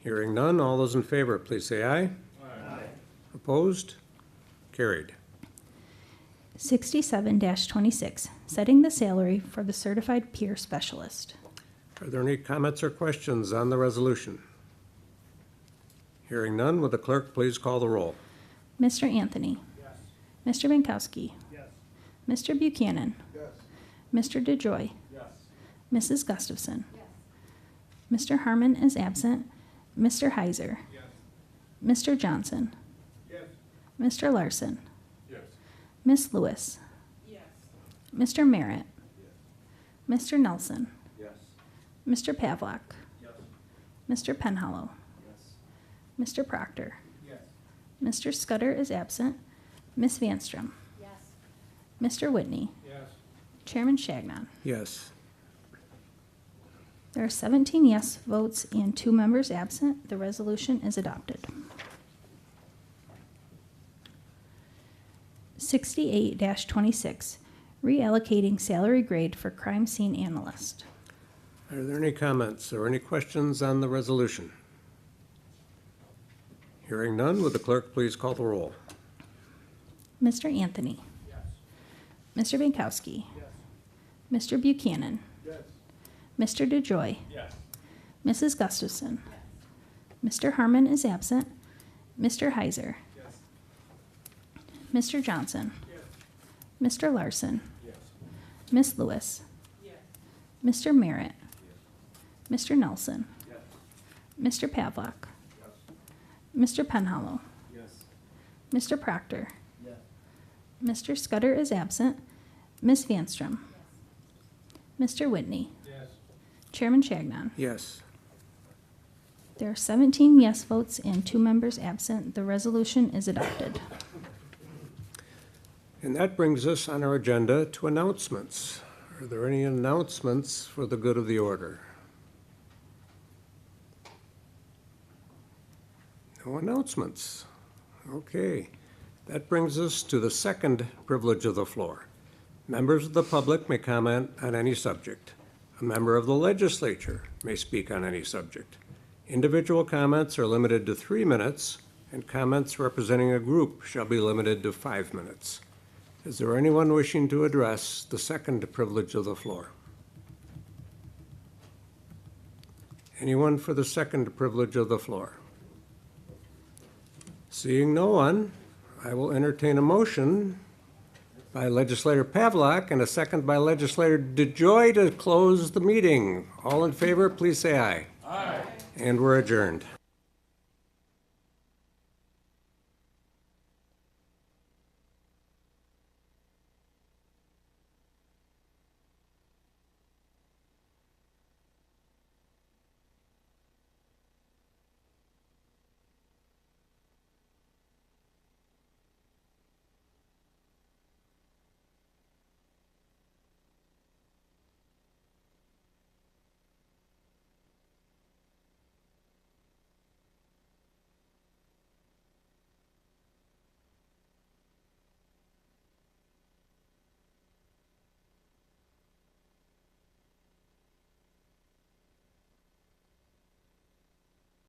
Speaker 1: Hearing none, all those in favor, please say aye.
Speaker 12: Aye.
Speaker 1: Opposed? Carried.
Speaker 2: 67-26, setting the salary for the certified peer specialist.
Speaker 1: Are there any comments or questions on the resolution? Hearing none, would the clerk please call the roll?
Speaker 2: Mr. Anthony.
Speaker 12: Yes.
Speaker 2: Mr. Binkowski.
Speaker 12: Yes.
Speaker 2: Mr. Buchanan.
Speaker 12: Yes.
Speaker 2: Mr. DeJoy.
Speaker 12: Yes.
Speaker 2: Mrs. Gustafson. Mr. Harmon is absent. Mr. Heiser.
Speaker 12: Yes.
Speaker 2: Mr. Johnson.
Speaker 12: Yes.
Speaker 2: Mr. Larson.
Speaker 12: Yes.
Speaker 2: Miss Lewis.
Speaker 18: Yes.
Speaker 2: Mr. Merritt. Mr. Nelson.
Speaker 12: Yes.
Speaker 2: Mr. Pavlock.
Speaker 12: Yes.
Speaker 2: Mr. Penhollow.
Speaker 12: Yes.
Speaker 2: Mr. Proctor.
Speaker 12: Yes.
Speaker 2: Mr. Scudder is absent. Ms. Vanstrom.
Speaker 18: Yes.
Speaker 2: Mr. Whitney.
Speaker 12: Yes.
Speaker 2: Chairman Shagnon.
Speaker 1: Yes.
Speaker 2: There are 17 yes votes and 2 members absent. The resolution is adopted. 68-26, reallocating salary grade for crime scene analyst.
Speaker 1: Are there any comments or any questions on the resolution? Hearing none, would the clerk please call the roll?
Speaker 2: Mr. Anthony.
Speaker 12: Yes.
Speaker 2: Mr. Binkowski.
Speaker 12: Yes.
Speaker 2: Mr. Buchanan.
Speaker 12: Yes.
Speaker 2: Mr. DeJoy.
Speaker 12: Yes.
Speaker 2: Mrs. Gustafson. Mr. Harmon is absent. Mr. Heiser.
Speaker 12: Yes.
Speaker 2: Mr. Johnson.
Speaker 12: Yes.
Speaker 2: Mr. Larson.
Speaker 12: Yes.
Speaker 2: Miss Lewis.
Speaker 18: Yes.
Speaker 2: Mr. Merritt. Mr. Nelson.
Speaker 12: Yes.
Speaker 2: Mr. Pavlock.
Speaker 12: Yes.
Speaker 2: Mr. Penhollow.
Speaker 12: Yes.
Speaker 2: Mr. Proctor.
Speaker 12: Yes.
Speaker 2: Mr. Scudder is absent. Ms. Vanstrom. Mr. Whitney.
Speaker 12: Yes.
Speaker 2: Chairman Shagnon.
Speaker 1: Yes.
Speaker 2: There are 17 yes votes and 2 members absent. The resolution is adopted.
Speaker 1: And that brings us on our agenda to announcements. Are Are there any announcements for the good of the order? No announcements. Okay. That brings us to the second privilege of the floor. Members of the public may comment on any subject. A member of the legislature may speak on any subject. Individual comments are limited to 3 minutes, and comments representing a group shall be limited to 5 minutes. Is there anyone wishing to address the second privilege of the floor? Anyone for the second privilege of the floor? Seeing no one, I will entertain a motion by Legislator Pavlik and a second by Legislator DeJoy to close the meeting. All in favor, please say aye. Aye. And we're adjourned.